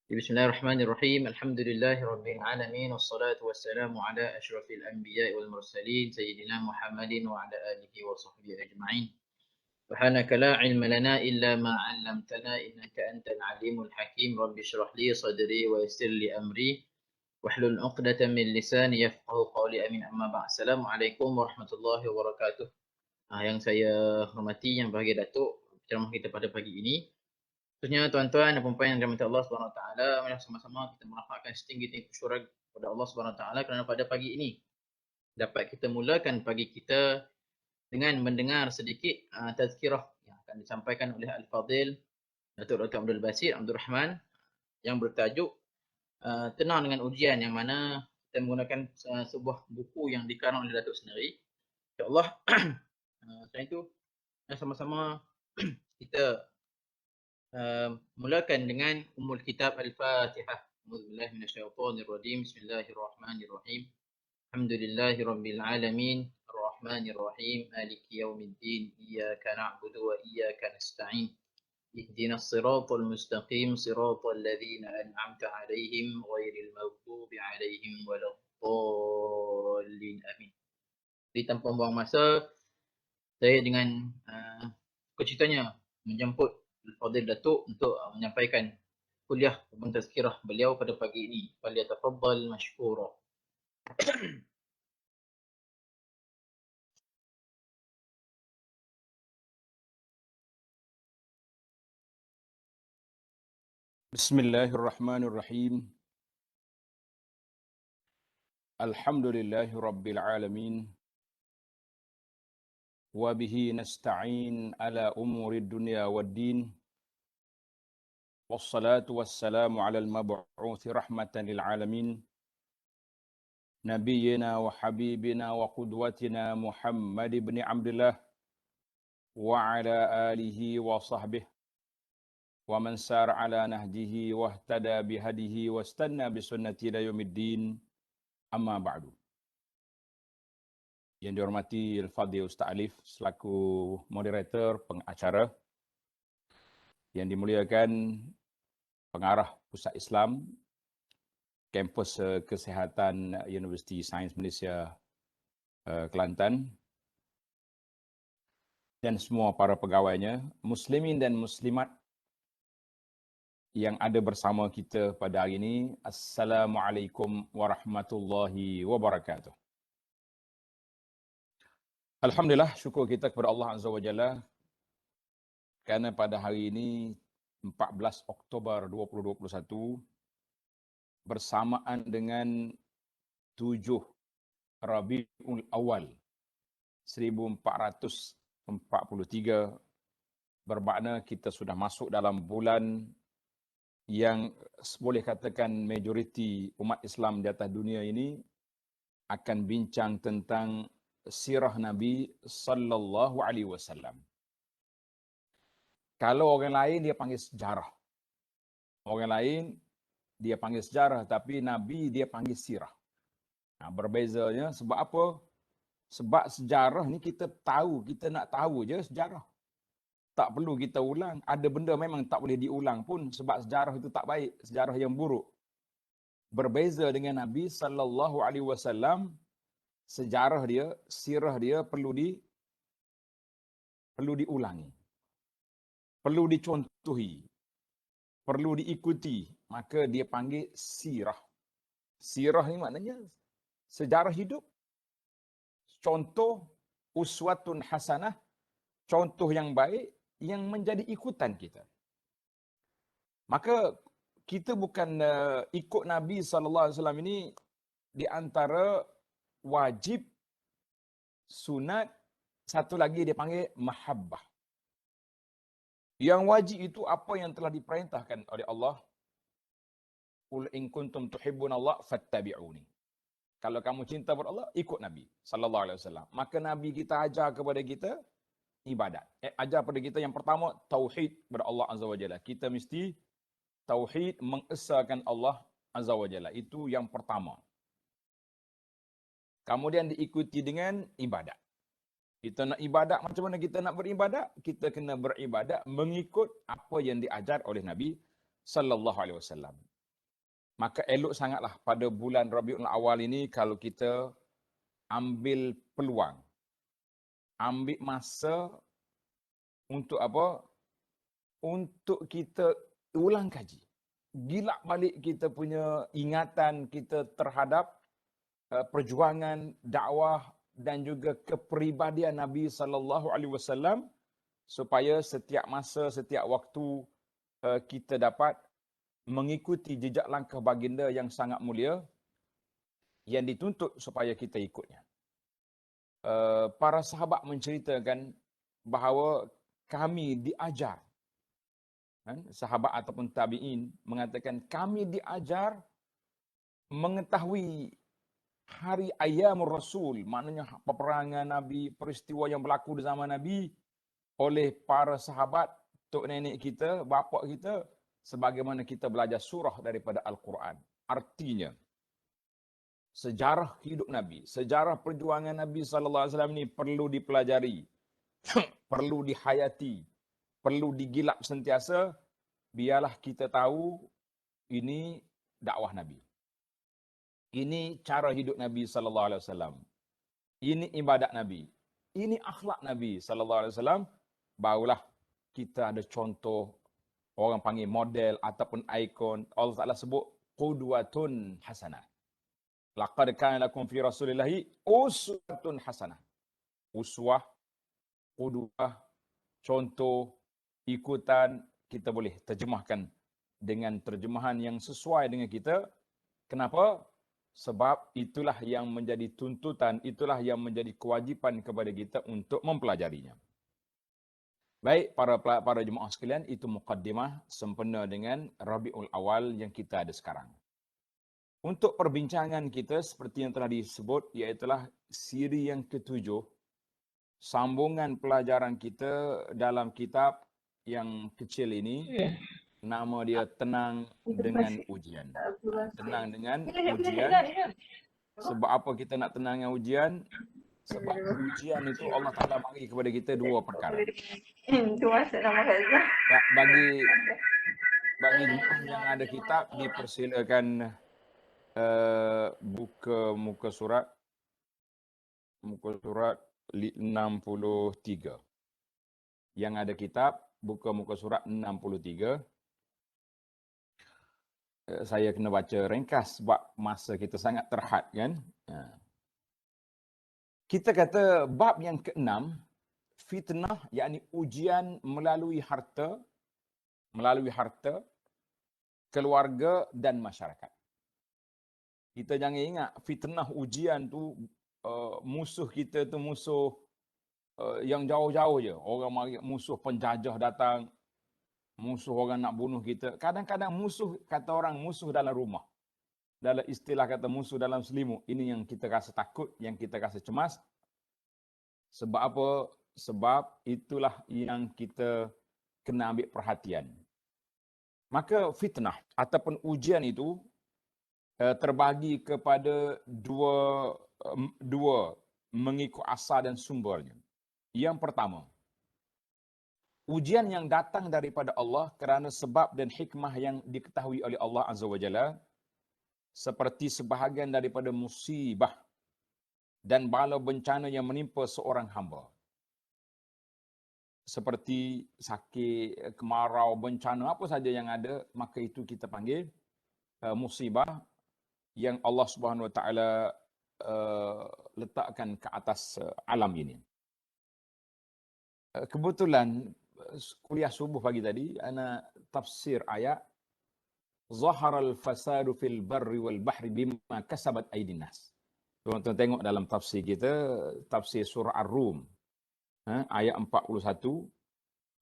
Bismillahirrahmanirrahim. Alhamdulillahirabbil alamin wassalatu wassalamu ala asyrafil anbiya'i wal mursalin sayyidina Muhammadin wa ala alihi wa sahbihi ajma'in. Subhanaka la ilma lana illa ma 'allamtana innaka antal alimul hakim. Rabbi shrah li sadri wa yassir li amri wahlul 'uqdatam min lisani yafqahu qawli. Amin. Amma ba'd. Assalamualaikum warahmatullahi wabarakatuh. Yang saya hormati, yang bahagia Datuk, ceramah kita pada pagi ini. Khususnya tuan-tuan dan puan-puan yang dirahmati Allah Subhanahu Wa Taala, mari sama-sama kita merapatkan setinggi-tinggi syukur kepada Allah Subhanahu Wa Taala kerana pada pagi ini dapat kita mulakan pagi kita dengan mendengar sedikit tazkirah yang akan disampaikan oleh Al-Fadil Datuk Dr. Abdul Basit Abdul Rahman yang bertajuk Tenang dengan Ujian, yang mana kita menggunakan sebuah buku yang dikarang oleh Datuk sendiri. InsyaAllah selain itu sama-sama kita mulakan dengan Ummul Kitab Al-Fatihah. A'udzubillahi minasyaitonirrajim. Bismillahirrahmanirrahim. Alhamdulillahirabbil alamin, arrahmanirrahim, maliki yaumiddin, iyyaka na'budu wa iyyaka nasta'in. Ihdinas siratal mustaqim, siratal ladzina an'amta 'alaihim ghairil maghdubi 'alaihim waladdallin. Amin. Jadi tanpa buang masa, saya dengan kecitanya menjemput Al-Fadil Datuk untuk menyampaikan kuliah tentang tazkirah beliau pada pagi ini. Falyatafaddal mashkura. Bismillahirrahmanirrahim. Alhamdulillahi rabbil alamin. Wa bihi nasta'in ala umuri dunya waddin. Wassalatu wassalamu ala al-mab'uthi rahmatan lil alamin. Nabiyyina wa habibina wa qudwatina Muhammad ibn Abdullah wa ala alihi wa sahbihi wa man sar ala nahjihi wa ihtada bihadihi wa istanna bisunnati ila yaumiddin. Amma ba'du. Yang dihormati Al-Fadhil Ustaz Alif selaku moderator pengacara, yang dimuliakan pengarah Pusat Islam Kampus Kesihatan Universiti Sains Malaysia Kelantan, dan semua para pegawainya, muslimin dan muslimat yang ada bersama kita pada hari ini. Assalamualaikum warahmatullahi wabarakatuh. Alhamdulillah, syukur kita kepada Allah Azza wa Jalla kerana pada hari ini 14 Oktober 2021 bersamaan dengan 7 Rabiul Awal 1443, bermakna kita sudah masuk dalam bulan yang boleh katakan majoriti umat Islam di atas dunia ini akan bincang tentang sirah Nabi sallallahu alaihi wasallam. Kalau orang lain dia panggil sejarah. Orang lain dia panggil sejarah, tapi Nabi dia panggil sirah. Berbezanya sebab apa? Sebab sejarah ni kita tahu, kita nak tahu je sejarah. Tak perlu kita ulang. Ada benda memang tak boleh diulang pun sebab sejarah itu tak baik, sejarah yang buruk. Berbeza dengan Nabi sallallahu alaihi wasallam, sejarah dia, sirah dia perlu diulangi. Perlu dicontohi. Perlu diikuti. Maka dia panggil sirah. Sirah ni maknanya sejarah hidup. Contoh, uswatun hasanah, contoh yang baik yang menjadi ikutan kita. Maka kita bukan ikut Nabi SAW ini di antara wajib, sunat, satu lagi dia panggil mahabbah. Yang wajib itu apa yang telah diperintahkan oleh Allah. Qul in kuntum tuhibbunallah fattabi'uni. Kalau kamu cinta kepada Allah, ikut Nabi sallallahu alaihi wasallam. Maka Nabi kita ajar kepada kita ibadat. Ajar kepada kita yang pertama tauhid kepada Allah Azza wa Jalla. Kita mesti tauhid, mengesahkan Allah Azza wa Jalla. Itu yang pertama. Kemudian diikuti dengan ibadat. Kita nak ibadat, macam mana kita nak beribadat? Kita kena beribadat mengikut apa yang diajar oleh Nabi sallallahu alaihi wasallam. Maka elok sangatlah pada bulan Rabiul Awal ini kalau kita ambil peluang, ambil masa untuk apa? Untuk kita ulang kaji. Gilak balik kita punya ingatan kita terhadap perjuangan dakwah dan juga kepribadian Nabi sallallahu alaihi wasallam supaya setiap masa, setiap waktu kita dapat mengikuti jejak langkah baginda yang sangat mulia yang dituntut supaya kita ikutnya. Para sahabat menceritakan bahawa kami diajar, sahabat ataupun tabi'in mengatakan kami diajar mengetahui hari ayyamur rasul, maknanya peperangan Nabi, peristiwa yang berlaku di zaman Nabi oleh para sahabat, tok nenek kita, bapa kita, sebagaimana kita belajar surah daripada Al-Quran. Artinya, sejarah hidup Nabi, sejarah perjuangan Nabi SAW ini perlu dipelajari, perlu dihayati, perlu digilap sentiasa, biarlah kita tahu ini dakwah Nabi. Ini cara hidup Nabi SAW. Ini ibadat Nabi. Ini akhlak Nabi SAW. Barulah kita ada contoh, orang panggil model ataupun ikon. Allah Ta'ala sebut qudwatun hasanah. Laqad kana lakum fi Rasulillahi uswatun hasanah. Uswah, qudwah, contoh, ikutan, kita boleh terjemahkan dengan terjemahan yang sesuai dengan kita. Kenapa? Sebab itulah yang menjadi tuntutan, itulah yang menjadi kewajipan kepada kita untuk mempelajarinya. Baik, para jemaah sekalian, itu mukaddimah sempena dengan Rabiul Awal yang kita ada sekarang. Untuk perbincangan kita seperti yang telah disebut, iaitulah siri yang ketujuh, sambungan pelajaran kita dalam kitab yang kecil ini, nama dia Tenang dengan Ujian. Tenang dengan ujian. Sebab apa kita nak tenang dengan ujian? Sebab ujian itu Allah Ta'ala bagi kepada kita dua perkara. Bagi jemaah yang ada kitab, dipersilakan buka muka surat 63. Yang ada kitab, buka muka surat 63. Saya kena baca ringkas sebab masa kita sangat terhad kan. Kita kata bab yang ke-6, fitnah, yakni ujian melalui harta, keluarga dan masyarakat. Kita jangan ingat fitnah ujian tu musuh kita tu musuh yang jauh-jauh je. Orang mari, musuh penjajah datang, musuh orang nak bunuh kita. Kadang-kadang musuh, kata orang, musuh dalam rumah. Dalam istilah kata musuh dalam selimut. Ini yang kita rasa takut, yang kita rasa cemas. Sebab apa? Sebab itulah yang kita kena ambil perhatian. Maka fitnah ataupun ujian itu terbagi kepada dua mengikut asal dan sumbernya. Yang pertama, ujian yang datang daripada Allah kerana sebab dan hikmah yang diketahui oleh Allah Azza wa Jalla, seperti sebahagian daripada musibah dan bala bencana yang menimpa seorang hamba. Seperti sakit, kemarau, bencana, apa saja yang ada, maka itu kita panggil musibah yang Allah Subhanahu wa Ta'ala letakkan ke atas alam ini. Kebetulan kuliah subuh pagi tadi, ana tafsir ayat Zaharal fasadu fil barri wal bahri bima kasabat aydin nas. Tuan-tuan tengok dalam tafsir kita, tafsir surah Ar-Rum, ayat 41.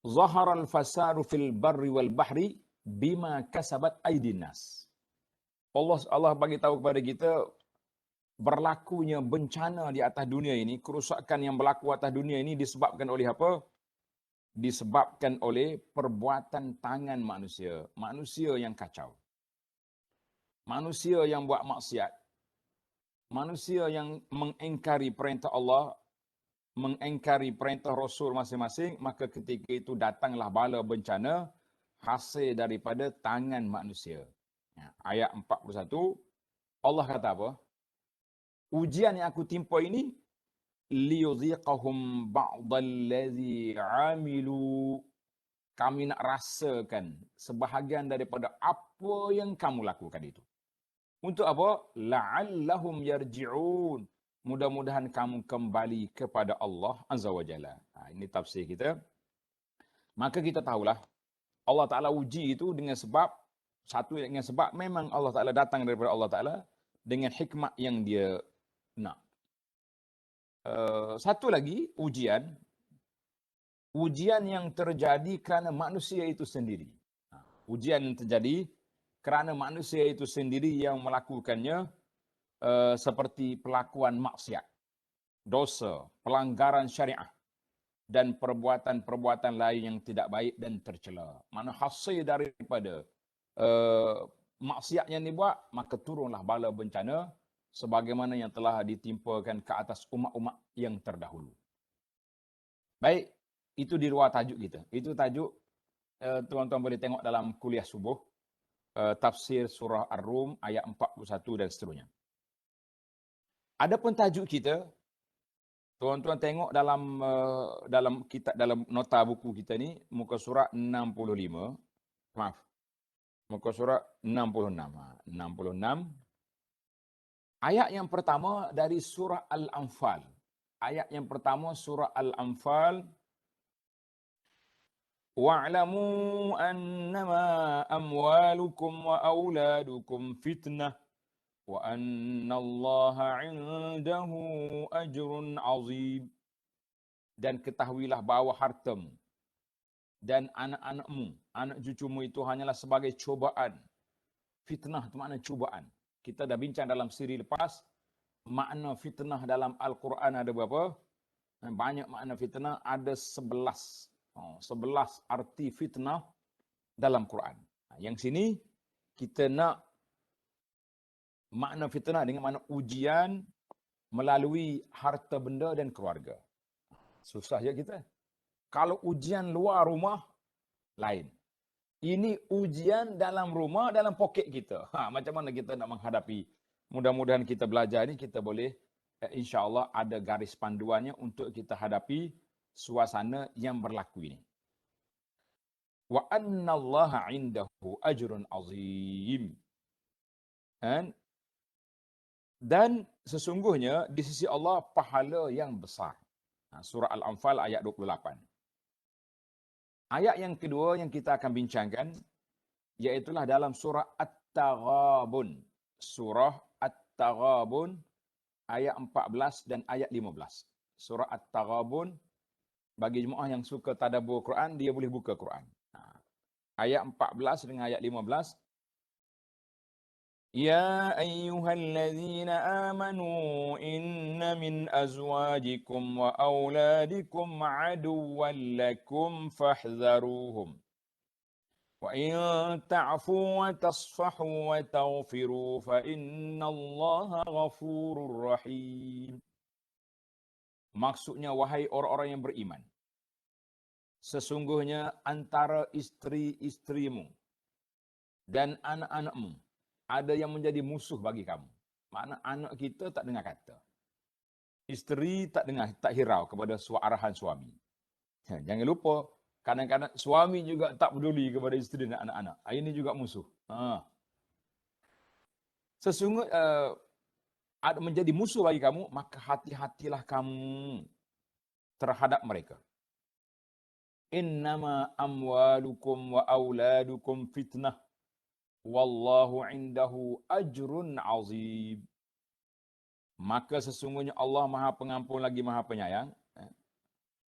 Zaharal fasadu fil barri wal bahri bima kasabat aydin nas. Allah bagi tahu kepada kita berlakunya bencana di atas dunia ini, kerusakan yang berlaku atas dunia ini disebabkan oleh apa? Disebabkan oleh perbuatan tangan manusia. Manusia yang kacau. Manusia yang buat maksiat. Manusia yang mengingkari perintah Allah, mengingkari perintah Rasul masing-masing, maka ketika itu datanglah bala bencana hasil daripada tangan manusia. Ayat 41, Allah kata apa? Ujian yang aku timpa ini liyudhiqahum ba'dallazi 'amilu. Kami nak rasakan sebahagian daripada apa yang kamu lakukan itu. Untuk apa? La'allahum yarji'un. Mudah-mudahan kamu kembali kepada Allah Azza wa Jalla. Ini tafsir kita. Maka kita tahulah Allah Ta'ala uji itu dengan sebab, satu dengan sebab memang Allah Ta'ala datang daripada Allah Ta'ala dengan hikmat yang dia nak. Satu lagi ujian yang terjadi kerana manusia itu sendiri. Ujian yang terjadi kerana manusia itu sendiri yang melakukannya, seperti pelakuan maksiat, dosa, pelanggaran syariah, dan perbuatan-perbuatan lain yang tidak baik dan tercela. Mana hasil daripada maksiat yang dibuat, maka turunlah bala bencana sebagaimana yang telah ditimpakan ke atas umat-umat yang terdahulu. Baik, itu di luar tajuk kita. Itu tajuk tuan-tuan boleh tengok dalam kuliah subuh, tafsir surah Ar-Rum ayat 41 dan seterusnya. Adapun tajuk kita, tuan-tuan tengok dalam kitab, dalam nota buku kita ni, muka surat 65. Maaf. Muka surat 66. 66. Ayat yang pertama dari surah Al-Anfal. Ayat yang pertama surah Al-Anfal. Wa'lamu annama amwalukum wa auladukum fitnah wa annallaha 'indahu ajrun 'azim. Dan ketahuilah bahawa hartamu dan anak-anakmu, anak cucumu itu hanyalah sebagai cubaan. Fitnah itu makna cubaan. Kita dah bincang dalam siri lepas, makna fitnah dalam Al-Quran ada berapa? Banyak makna fitnah, ada 11. 11 arti fitnah dalam Quran. Yang sini kita nak makna fitnah dengan makna ujian melalui harta benda dan keluarga. Susah je kita. Kalau ujian luar rumah, lain. Ini ujian dalam rumah, dalam poket kita. Macam mana kita nak menghadapi? Mudah-mudahan kita belajar ni, kita boleh, insya-Allah ada garis panduannya untuk kita hadapi suasana yang berlaku ini. Wa annallaha 'indahu ajrun 'azim. Dan sesungguhnya di sisi Allah pahala yang besar. Surah Al-Anfal ayat 28. Ayat yang kedua yang kita akan bincangkan, iaitulah dalam surah At-Taghabun. Surah At-Taghabun ayat 14 dan ayat 15. Surah At-Taghabun, bagi jemaah yang suka tadabbur Quran, dia boleh buka Quran. Ayat 14 dengan ayat 15. Ya ayyuhallazina amanu inna min azwajikum wa auladikum aduwwan lakum fahdharuhum. Wa in ta'fu wa tasfahu wa taghfiru fa innallaha ghafurur rahim. Maksudnya, wahai orang-orang yang beriman, sesungguhnya antara isteri-isterimu dan anak-anakmu ada yang menjadi musuh bagi kamu. Makna anak kita tak dengar kata. Isteri tak dengar, tak hirau kepada arahan suami. Jangan lupa, kadang-kadang suami juga tak peduli kepada isteri dan anak-anak. Ini juga musuh. Sesungguhnya ada menjadi musuh bagi kamu, maka hati-hatilah kamu terhadap mereka. Innama amwalukum wa auladukum fitnah. Wallahu indahu ajrun azim. Maka sesungguhnya Allah Maha Pengampun lagi Maha Penyayang.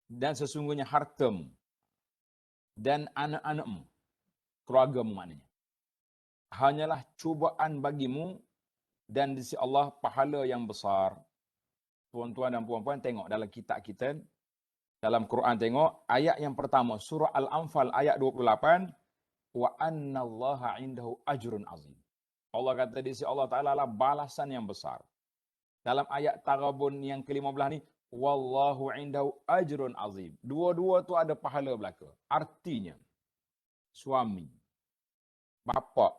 Dan sesungguhnya hartamu dan anak-anakmu, keluargamu maknanya, hanyalah cubaan bagimu, dan di sisi Allah pahala yang besar. Tuan-tuan dan puan-puan tengok dalam kitab kita, dalam Quran tengok, ayat yang pertama, surah Al-Anfal ayat 28, wa annallaha indahu ajrun azim. Allah kata di sisi Allah Ta'ala lah balasan yang besar. Dalam ayat Taghabun yang ke-15 ni, wallahu indahu ajrun azim. Dua-dua tu ada pahala belaka. Artinya, suami, bapa,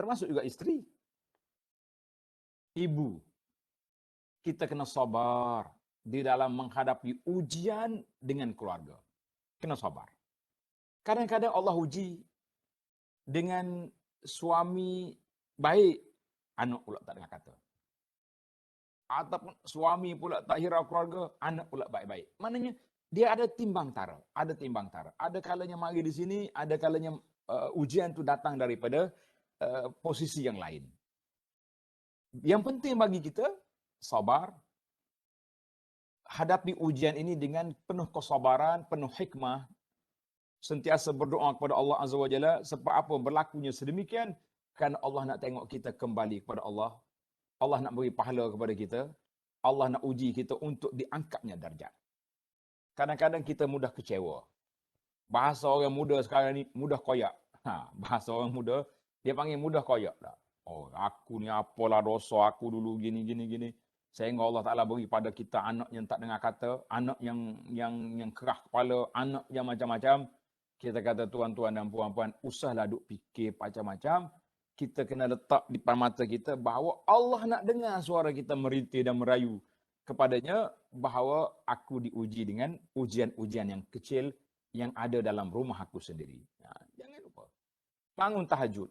termasuk juga isteri. Ibu, kita kena sabar di dalam menghadapi ujian dengan keluarga. Kena sabar. Kadang-kadang Allah uji dengan suami baik, anak pula tak dengar kata. Ataupun suami pula tak hirau keluarga, anak pula baik-baik. Maknanya dia ada timbang tara, ada timbang tara. Ada kalanya mari di sini, ada kalanya ujian itu datang daripada posisi yang lain. Yang penting bagi kita sabar, hadapi ujian ini dengan penuh kesabaran, penuh hikmah, sentiasa berdoa kepada Allah Azza wa Jalla sebab apa berlakunya sedemikian, kerana Allah nak tengok kita kembali kepada Allah. Allah nak beri pahala kepada kita. Allah nak uji kita untuk diangkatnya darjat. Kadang-kadang kita mudah kecewa. Bahasa orang muda sekarang ni mudah koyak. Bahasa orang muda dia panggil mudah koyak dah. Oh, aku ni apalah dosa aku dulu gini. Sehingga Allah Taala beri pada kita anak yang tak dengar kata, anak yang kerah kepala, anak yang macam-macam. Kita kata tuan-tuan dan puan-puan, usahlah duk fikir macam-macam. Kita kena letak di depan mata kita bahawa Allah nak dengar suara kita merintih dan merayu kepadanya bahawa aku diuji dengan ujian-ujian yang kecil yang ada dalam rumah aku sendiri. Jangan lupa. Bangun tahajud.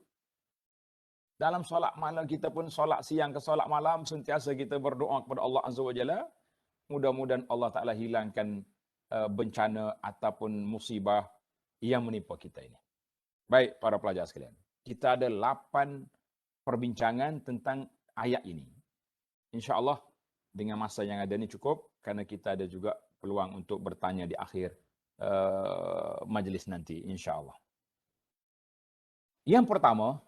Dalam solat malam kita pun solat siang ke solat malam sentiasa kita berdoa kepada Allah Azza wa Jalla. Mudah-mudahan Allah Ta'ala hilangkan bencana ataupun musibah yang menimpa kita ini. Baik para pelajar sekalian. Kita ada 8 perbincangan tentang ayat ini. InsyaAllah dengan masa yang ada ini cukup kerana kita ada juga peluang untuk bertanya di akhir majlis nanti insyaAllah. Yang pertama,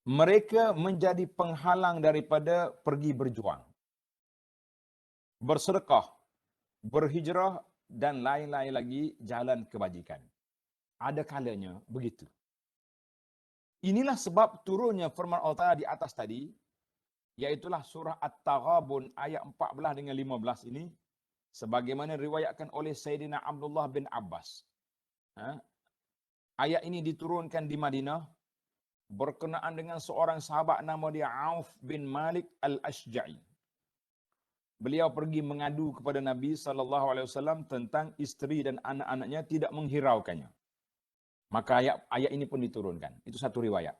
mereka menjadi penghalang daripada pergi berjuang, bersedekah, berhijrah dan lain-lain lagi jalan kebajikan. Ada kalanya begitu. Inilah sebab turunnya firman Allah Ta'ala di atas tadi, iaitulah surah At-Taghabun ayat 14 dengan 15 ini, sebagaimana riwayatkan oleh Sayyidina Abdullah bin Abbas. Ayat ini diturunkan di Madinah berkenaan dengan seorang sahabat nama dia Auf bin Malik Al-Ashja'i. Beliau pergi mengadu kepada Nabi SAW tentang isteri dan anak-anaknya tidak menghiraukannya. Maka ayat ini pun diturunkan. Itu satu riwayat.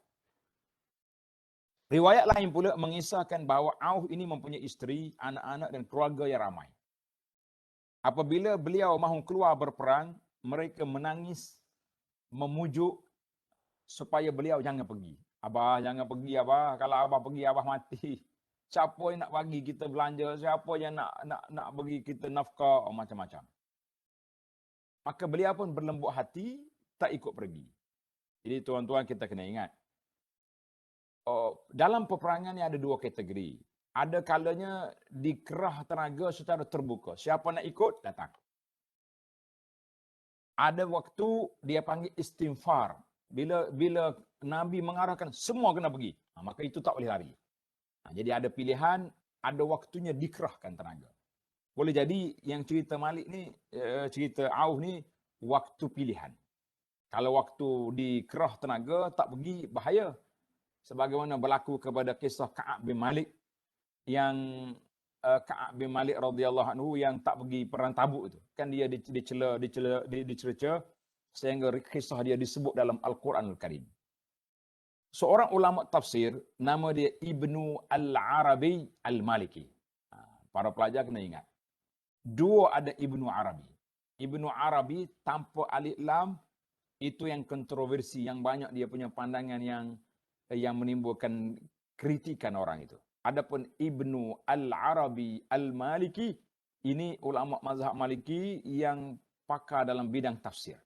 Riwayat lain pula mengisahkan bahawa Auf ini mempunyai isteri, anak-anak dan keluarga yang ramai. Apabila beliau mahu keluar berperang, mereka menangis, memujuk supaya beliau jangan pergi. Abah jangan pergi abah, kalau abah pergi abah mati. Siapa yang nak bagi kita belanja, siapa yang nak bagi kita nafkah, macam-macam. Maka beliau pun berlembut hati, tak ikut pergi. Jadi tuan-tuan kita kena ingat. Dalam peperangan ni ada 2 kategori. Ada kalanya dikerah tenaga secara terbuka. Siapa nak ikut, datang. Ada waktu dia panggil istinfar. Bila Nabi mengarahkan semua kena pergi, maka itu tak boleh lari. Jadi ada pilihan, ada waktunya dikerahkan tenaga. Boleh jadi yang cerita Malik ni, cerita Auf ni, waktu pilihan. Kalau waktu dikerah tenaga, tak pergi, bahaya. Sebagaimana berlaku kepada kisah Ka'ab bin Malik, yang Ka'ab bin Malik radhiyallahu anhu yang tak pergi perang Tabuk itu. Kan dia dicerca sehingga kisah dia disebut dalam Al-Quranul Karim. Seorang ulama tafsir, nama dia Ibnu Al-Arabi Al-Maliki. Para pelajar kena ingat. 2 ada Ibnu Arabi. Ibnu Arabi tanpa alif lam, itu yang kontroversi, yang banyak dia punya pandangan yang menimbulkan kritikan orang itu. Adapun Ibnu Al-Arabi Al-Maliki, ini ulama mazhab Maliki yang pakar dalam bidang tafsir.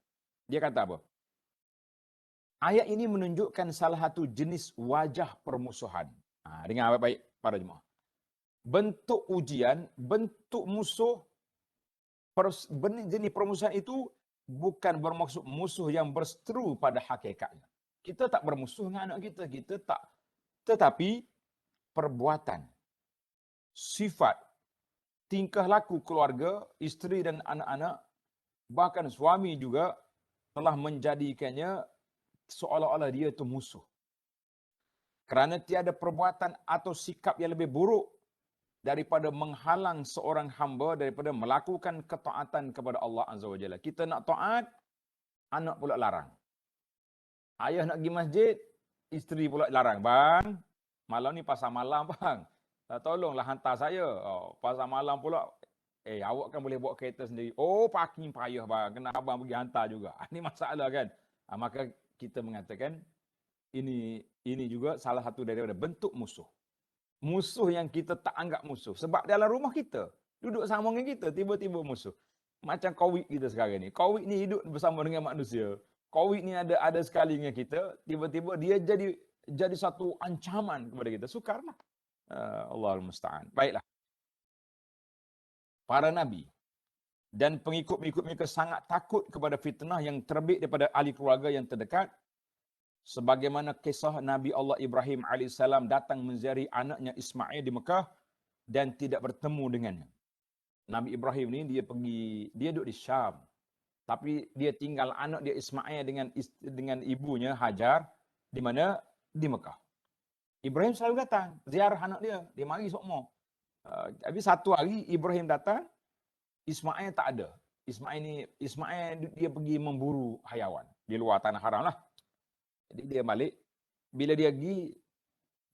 Dia kata apa? Ayat ini menunjukkan salah satu jenis wajah permusuhan. Dengar baik-baik para jemaah. Bentuk ujian, bentuk musuh, jenis permusuhan itu bukan bermaksud musuh yang berseteru pada hakikatnya. Kita tak bermusuh dengan anak kita. Kita tak. Tetapi perbuatan, sifat, tingkah laku keluarga, isteri dan anak-anak, bahkan suami juga telah menjadikannya seolah-olah dia itu musuh. Kerana tiada perbuatan atau sikap yang lebih buruk daripada menghalang seorang hamba daripada melakukan ketaatan kepada Allah Azza wa Jalla. Kita nak taat, anak pula larang. Ayah nak pergi masjid, isteri pula larang. Bang, malam ni pasar malam bang. Tolonglah hantar saya. Oh, pasar malam pula. Awak kan boleh bawa kereta sendiri. Oh, parking payah bang. Kena abang pergi hantar juga. Ini masalah kan. Maka kita mengatakan, ini juga salah satu daripada bentuk musuh. Musuh yang kita tak anggap musuh. Sebab dalam rumah kita, duduk sama dengan kita, tiba-tiba musuh. Macam COVID kita sekarang ni. COVID ni hidup bersama dengan manusia. COVID ni ada sekali dengan kita, tiba-tiba dia jadi satu ancaman kepada kita. Sukarlah. Allahul musta'an. Baiklah. Para nabi dan pengikut-pengikut mereka sangat takut kepada fitnah yang terbit daripada ahli keluarga yang terdekat. Sebagaimana kisah Nabi Allah Ibrahim AS datang menziarahi anaknya Ismail di Mekah dan tidak bertemu dengannya. Nabi Ibrahim ni dia duduk di Syam. Tapi dia tinggal anak dia Ismail dengan ibunya Hajar di mana? Di Mekah. Ibrahim selalu datang ziarah anak dia. Dia mari semua. Tapi satu hari Ibrahim datang, Ismail tak ada. Ismail dia pergi memburu hayawan di luar tanah haram lah. Jadi dia balik. Bila dia pergi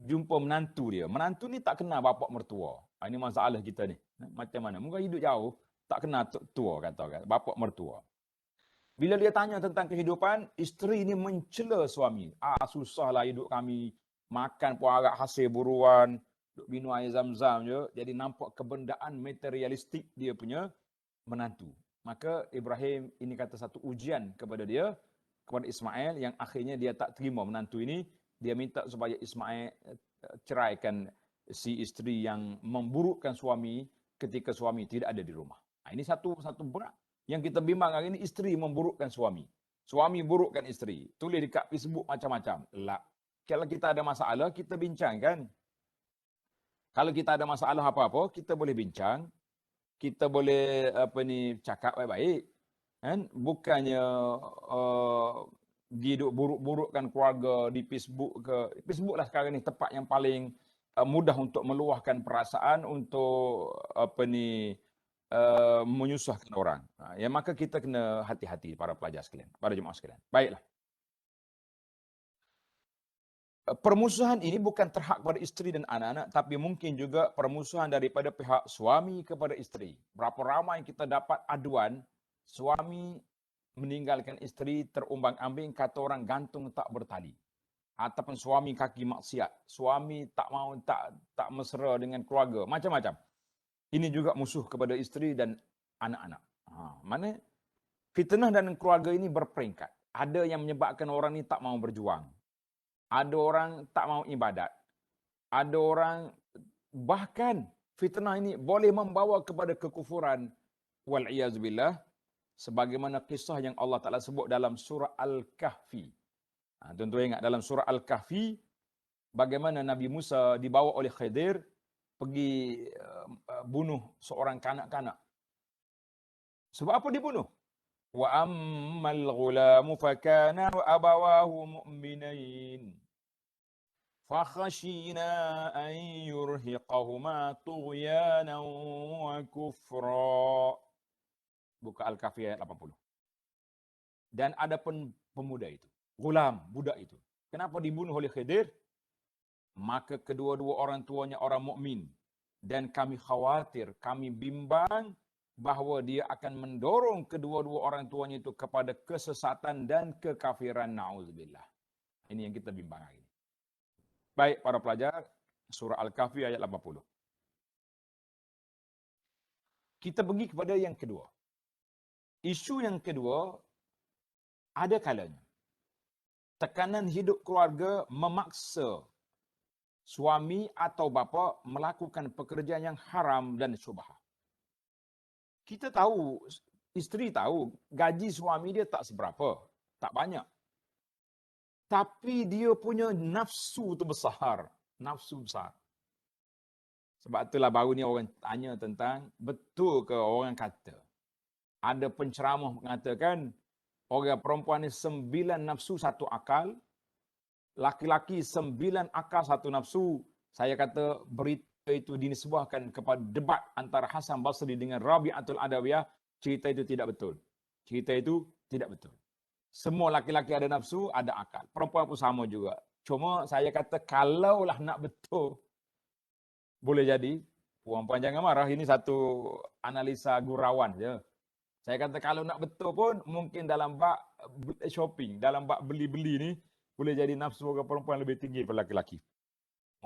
jumpa menantu dia. Menantu ni tak kenal bapak mertua. Ini masalah kita ni. Macam mana? Mungkin hidup jauh. Tak kenal tua kata bapak mertua. Bila dia tanya tentang kehidupan, isteri ni mencela suami. Susahlah hidup kami. Makan pun agak hasil buruan. Duk minum air zam-zam je. Jadi nampak kebendaan materialistik dia punya menantu. Maka Ibrahim ini kata satu ujian kepada dia, kepada Ismail, yang akhirnya dia tak terima menantu ini. Dia minta supaya Ismail ceraikan si isteri yang memburukkan suami ketika suami tidak ada di rumah. Ini satu berat. Yang kita bimbang hari ini, isteri memburukkan suami. Suami burukkan isteri. Tulis dekat Facebook macam-macam. Kalau kita ada masalah, kita bincangkan. Kalau kita ada masalah apa-apa, kita boleh bincang. Kita boleh cakap baik-baik. Kan? Bukannya hidup buruk-burukkan keluarga di Facebook ke. Facebook lah sekarang ni tempat yang paling mudah untuk meluahkan perasaan, untuk menyusahkan orang. Ya, maka kita kena hati-hati para pelajar sekalian, para jemaah sekalian. Baiklah. Permusuhan ini bukan terhad kepada isteri dan anak-anak, tapi mungkin juga permusuhan daripada pihak suami kepada isteri. Berapa ramai kita dapat aduan, suami meninggalkan isteri terumbang-ambing, kata orang gantung tak bertali. Ataupun suami kaki maksiat, suami tak mau tak mesra dengan keluarga, macam-macam. Ini juga musuh kepada isteri dan anak-anak. Mana fitnah dan keluarga ini berperingkat. Ada yang menyebabkan orang ni tak mau berjuang. Ada orang tak mau ibadat. Ada orang bahkan fitnah ini boleh membawa kepada kekufuran. Wal'iyazubillah. Sebagaimana kisah yang Allah Ta'ala sebut dalam surah Al-Kahfi. Tuan-tuan ingat dalam surah Al-Kahfi, bagaimana Nabi Musa dibawa oleh Khidir pergi bunuh seorang kanak-kanak. Sebab apa dibunuh? Wa ammal ghulamu fakana abawahu mu'minain fa khashina an yurhiqahuma tughyanan wa kufra. Buka Al-Kahfi ayat 80. Dan ada pun pemuda itu, gulam, budak itu. Kenapa dibunuh oleh Khidir? Maka kedua-dua orang tuanya orang mukmin, dan kami khawatir, kami bimbang bahawa dia akan mendorong kedua-dua orang tuanya itu kepada kesesatan dan kekafiran. Na'udzubillah. Ini yang kita bimbang hari ini. Baik para pelajar, surah Al-Kahfi ayat 80. Kita pergi kepada yang kedua. Isu yang kedua, ada kalanya tekanan hidup keluarga memaksa suami atau bapa melakukan pekerjaan yang haram dan syubhah. Kita tahu, isteri tahu, gaji suami dia tak seberapa, tak banyak. Tapi dia punya nafsu tu besar, nafsu besar. Sebab itulah baru ni orang tanya tentang, betul ke orang kata, ada penceramah mengatakan, orang perempuan ni 9 nafsu 1 akal, laki-laki 9 akal 1 nafsu. Saya kata berita itu dinisbahkan kepada debat antara Hasan Basri dengan Rabi'atul Adawiyah. Cerita itu tidak betul. Cerita itu tidak betul. Semua laki-laki ada nafsu, ada akal. Perempuan pun sama juga. Cuma saya kata kalaulah nak betul, boleh jadi. Puan-puan jangan marah, ini satu analisa gurauan je. Saya kata kalau nak betul pun mungkin dalam bab shopping, dalam bab beli-beli ni boleh jadi nafsu orang perempuan lebih tinggi daripada laki-laki.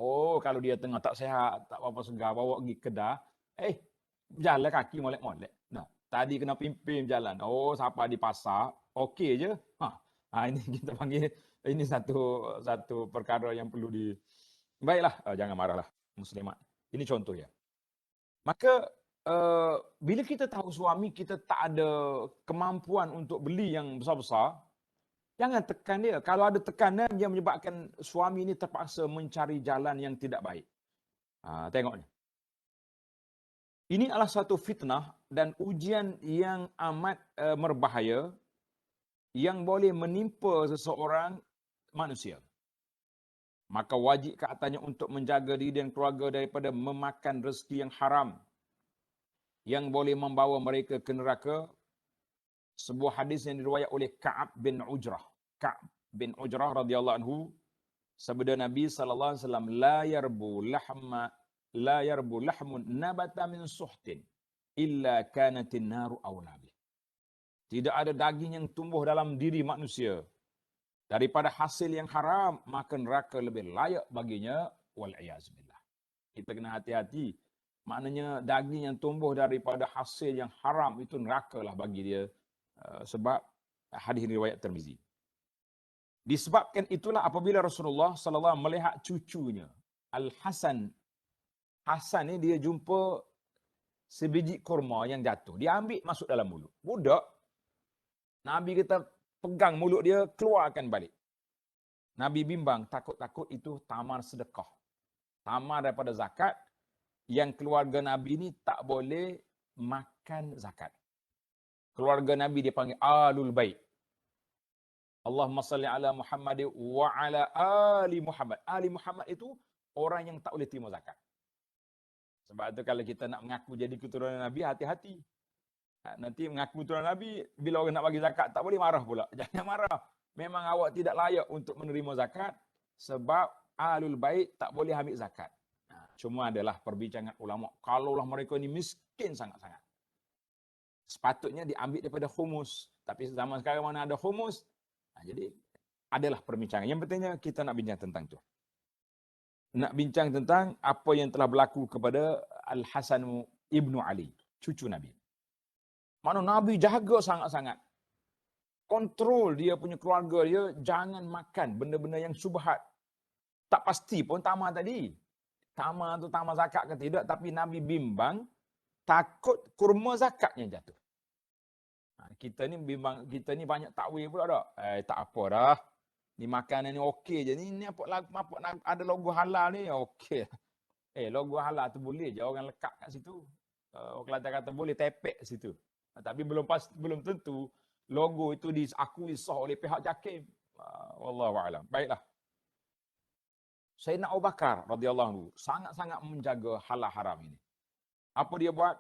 Oh, kalau dia tengah tak sihat, tak apa-apa segar, bawa pergi kedai, jalan kaki molek-molek. Nah, tadi kena pimpin jalan. Oh, siapa di pasar, okey je. Ini kita panggil, ini satu perkara yang perlu di... Baiklah, jangan marahlah muslimat. Ini contoh ya. Maka bila kita tahu suami kita tak ada kemampuan untuk beli yang besar-besar, jangan tekan dia. Kalau ada tekanan, dia menyebabkan suami ini terpaksa mencari jalan yang tidak baik. Tengok ni. Ini adalah satu fitnah dan ujian yang amat berbahaya yang boleh menimpa seseorang manusia. Maka wajib ke atasnya untuk menjaga diri dan keluarga daripada memakan rezeki yang haram yang boleh membawa mereka ke neraka. Sebuah hadis yang diriwayat oleh Ka'ab bin Ujrah. Ka'ab bin Ujrah radhiyallahu anhu, sabda Nabi sallallahu alaihi wasallam, la yarbu lahmun nabata min suhtin illa kanatin naru awla bih. Tidak ada daging yang tumbuh dalam diri manusia daripada hasil yang haram, maka neraka lebih layak baginya, wal iyaz billah. Kita kena hati-hati. Maknanya daging yang tumbuh daripada hasil yang haram itu nerakalah bagi dia, sebab hadis riwayat Tirmizi. Disebabkan itulah apabila Rasulullah sallallahu alaihi wasallam melihat cucunya Al-Hasan, Hasan ni dia jumpa sebiji kurma yang jatuh, dia ambil masuk dalam mulut. Budak, Nabi kata pegang mulut dia, keluarkan balik. Nabi bimbang, takut-takut itu tamar sedekah, tamar daripada zakat, yang keluarga Nabi ni tak boleh makan zakat. Keluarga Nabi dia panggil Alul Bait. Allahumma salli ala Muhammad wa ala ali Muhammad. Ali Muhammad itu orang yang tak boleh terima zakat. Sebab itu kalau kita nak mengaku jadi keturunan Nabi, hati-hati. Nanti mengaku keturunan Nabi, bila orang nak bagi zakat tak boleh marah pula. Jangan marah. Memang awak tidak layak untuk menerima zakat sebab Alul Bait tak boleh ambil zakat. Cuma adalah perbincangan ulama. Kalaulah mereka ni miskin sangat-sangat, sepatutnya diambil daripada khumus. Tapi zaman sekarang mana ada khumus? Jadi adalah perbincangan. Yang pentingnya kita nak bincang tentang tu. Nak bincang tentang apa yang telah berlaku kepada Al-Hasan Ibnu Ali, cucu Nabi. Mana Nabi jaga sangat-sangat. Kontrol dia punya keluarga dia, jangan makan benda-benda yang syubhat. Tak pasti pun tamar tadi. Tamar tu tamar zakat ke tidak, tapi Nabi bimbang takut kurma zakatnya jatuh. Kita ni bimbang, kita ni banyak takwil pula dak. Tak apa dah. Ni makanan ni okey je. Ni apa ada logo halal ni okey. Logo halal tu boleh je orang lekat kat situ. Orang Kelantan kata boleh tepek situ. Tapi belum tentu logo itu diakui sah oleh pihak JAKIM. Wallahu a'lam. Baiklah. Sayyidina Abu Bakar radhiyallahu anhu sangat-sangat menjaga halal haram ini. Apa dia buat?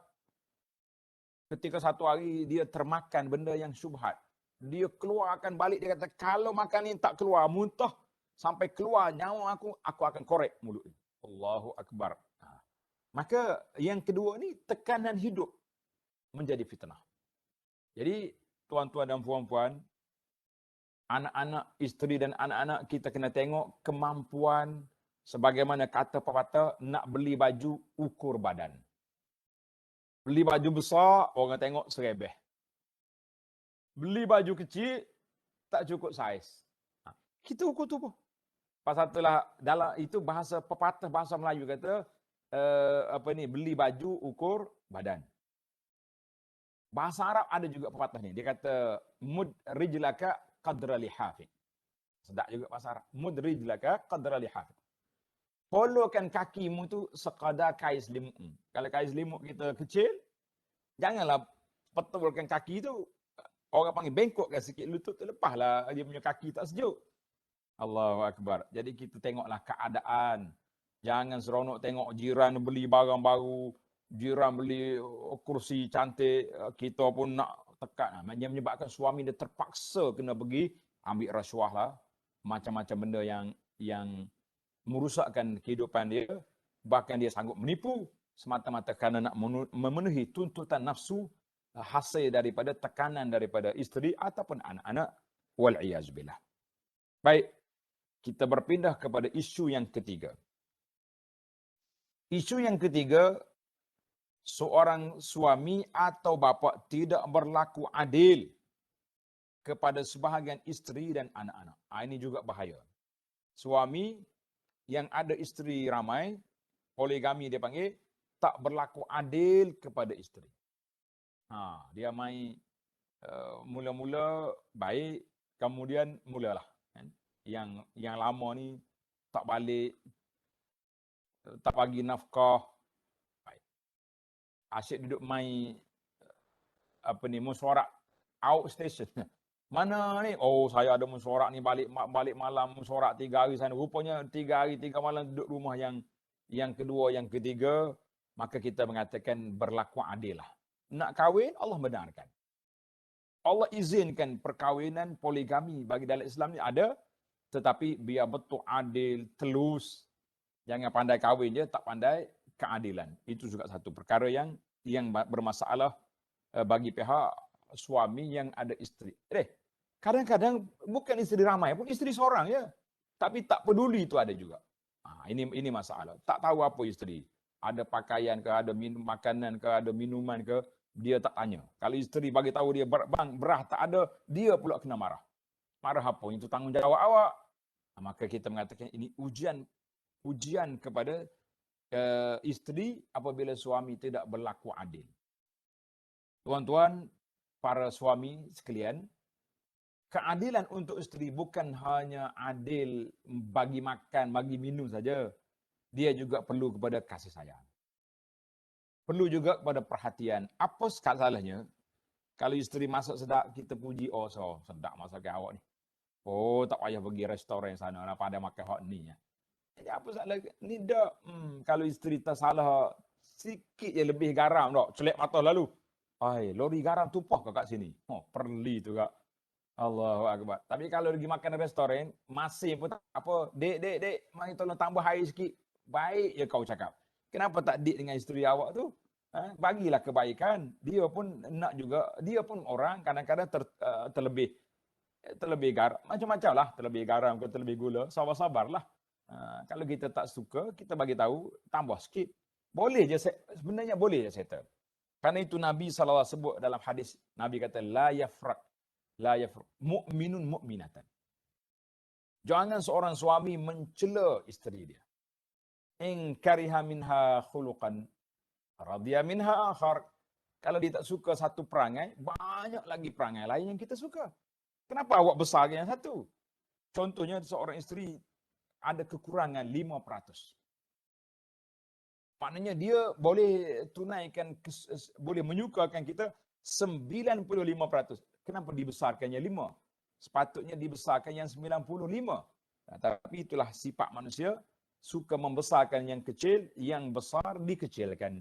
Ketika satu hari dia termakan benda yang syubhat, dia keluarkan balik, dia kata kalau makan ini tak keluar, muntah sampai keluar nyawa aku akan korek mulut ini. Allahu Akbar. Maka yang kedua ni tekanan hidup menjadi fitnah. Jadi tuan-tuan dan puan-puan, anak-anak, isteri dan anak-anak kita kena tengok kemampuan, sebagaimana kata pepatah, nak beli baju ukur badan. Beli baju besar, orang tengok serebeh. Beli baju kecil, tak cukup saiz. Kita ukur tu pun. Pasal itulah, dalam itu bahasa pepatah bahasa Melayu kata, beli baju ukur badan. Bahasa Arab ada juga pepatah ni. Dia kata, mud rijlaka qadra lihafik. Sedap juga bahasa Arab. Mud rijlaka qadra lihafik. Polokan kakimu tu sekadar kais limuk. Kalau kais limuk kita kecil, janganlah petulkan kaki tu. Orang panggil bengkokkan sikit lutut tu, lepaslah dia punya kaki tak sejuk. Allahu Akbar. Jadi kita tengoklah keadaan. Jangan seronok tengok jiran beli barang baru, jiran beli kursi cantik, kita pun nak tekan. Yang menyebabkan suami dia terpaksa kena pergi ambil rasuah lah. Macam-macam benda yang merusakkan kehidupan dia. Bahkan dia sanggup menipu semata-mata kerana nak memenuhi tuntutan nafsu hasil daripada tekanan daripada isteri ataupun anak-anak. Wal'iyazubillah. Baik, kita berpindah kepada isu yang ketiga. Isu yang ketiga, seorang suami atau bapa tidak berlaku adil kepada sebahagian isteri dan anak-anak. Ini juga bahaya. Suami yang ada isteri ramai, poligami dia panggil, tak berlaku adil kepada isteri. Dia main mula-mula baik, kemudian mulalah. Yang lama ni tak balik, tak bagi nafkah. Baik. Asyik duduk main mesyuarat outstation. Mana ni? Oh, saya ada mesyuarat ni balik malam mesyuarat 3 hari sana. Rupanya 3 hari 3 malam duduk rumah yang kedua, yang ketiga, maka kita mengatakan berlaku adil lah. Nak kahwin, Allah benarkan. Allah izinkan perkahwinan poligami bagi dalam Islam ni ada, tetapi biar betul adil, telus. Jangan pandai kahwin je, tak pandai keadilan. Itu juga satu perkara yang bermasalah bagi pihak suami yang ada isteri. Kadang-kadang bukan isteri ramai pun, isteri seorang ya. Tapi tak peduli itu ada juga. Ini masalah. Tak tahu apa isteri. Ada pakaian ke, ada makanan ke, ada minuman ke, dia tak tanya. Kalau isteri bagi tahu dia, bang, berah tak ada, dia pula kena marah. Marah apa? Itu tanggungjawab awak. Maka kita mengatakan ini ujian kepada isteri apabila suami tidak berlaku adil. Tuan-tuan, para suami sekalian, keadilan untuk isteri bukan hanya adil bagi makan, bagi minum saja. Dia juga perlu kepada kasih sayang. Perlu juga kepada perhatian. Apa salahnya kalau isteri masak sedap, kita puji, oh sedap masakan awak ni. Oh, tak payah pergi restoran sana, nak pandai makan hot ni. Jadi apa salah ni dak? Kalau isteri tersalah sikit je lebih garam dak, celek mata lalu. Lori garam tumpah kat sini. Perli tu kak. Allahu Akbar. Tapi kalau pergi makan di restoran, masih pun tak apa. Dek, mari tolong tambah air sikit. Baik je kau cakap. Kenapa tak dik dengan isteri awak tu? Bagilah kebaikan. Dia pun nak juga, dia pun orang kadang-kadang terlebih garam. Macam-macam lah. Terlebih garam ke terlebih gula. Sabar-sabarlah. Kalau kita tak suka, kita bagi tahu, tambah sikit. Boleh je, sebenarnya boleh je settle. Karena itu Nabi SAW sebut dalam hadis, Nabi kata, la yafrak mu'minun mu'minatan. Jangan seorang suami mencela isteri dia. In kariha minha khuluqan radiya minha akhar. Kalau dia tak suka satu perangai, banyak lagi perangai lain yang kita suka. Kenapa awak besar yang satu? Contohnya seorang isteri ada kekurangan 5%. Maknanya dia boleh tunaikan, boleh menyukakan kita 95%. Kenapa dibesarkannya 5? Sepatutnya dibesarkan yang 95. Tapi itulah sifat manusia, suka membesarkan yang kecil, yang besar dikecilkan.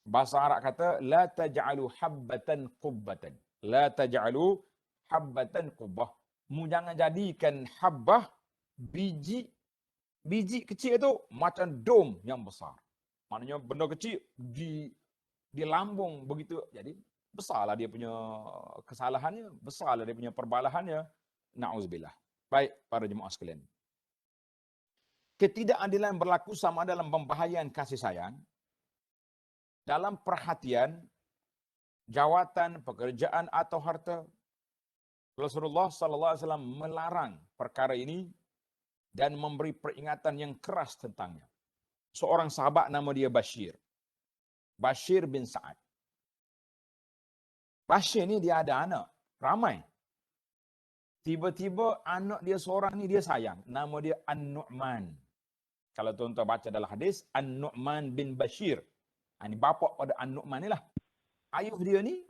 Bahasa Arab kata, la taj'alu habbatan qubbatan. La taj'alu habbatan qubbah. Jangan jadikan habbah, biji kecil itu macam dom yang besar. Maknanya benda kecil di lambung begitu. Jadi besarlah dia punya kesalahannya, besarlah dia punya perbalahannya. Na'udzubillah. Baik, para jemaah sekalian. Ketidakadilan berlaku sama dalam pembahagian kasih sayang, dalam perhatian, jawatan, pekerjaan atau harta. Rasulullah SAW melarang perkara ini dan memberi peringatan yang keras tentangnya. Seorang sahabat nama dia Bashir bin Sa'ad. Bashir ni dia ada anak, ramai. Tiba-tiba anak dia seorang ni dia sayang. Nama dia An-Nu'man. Kalau tuan-tuan baca dalam hadis, An-Nu'man bin Bashir. Ini bapa pada An-Nu'man ni lah. Ayuh dia ni,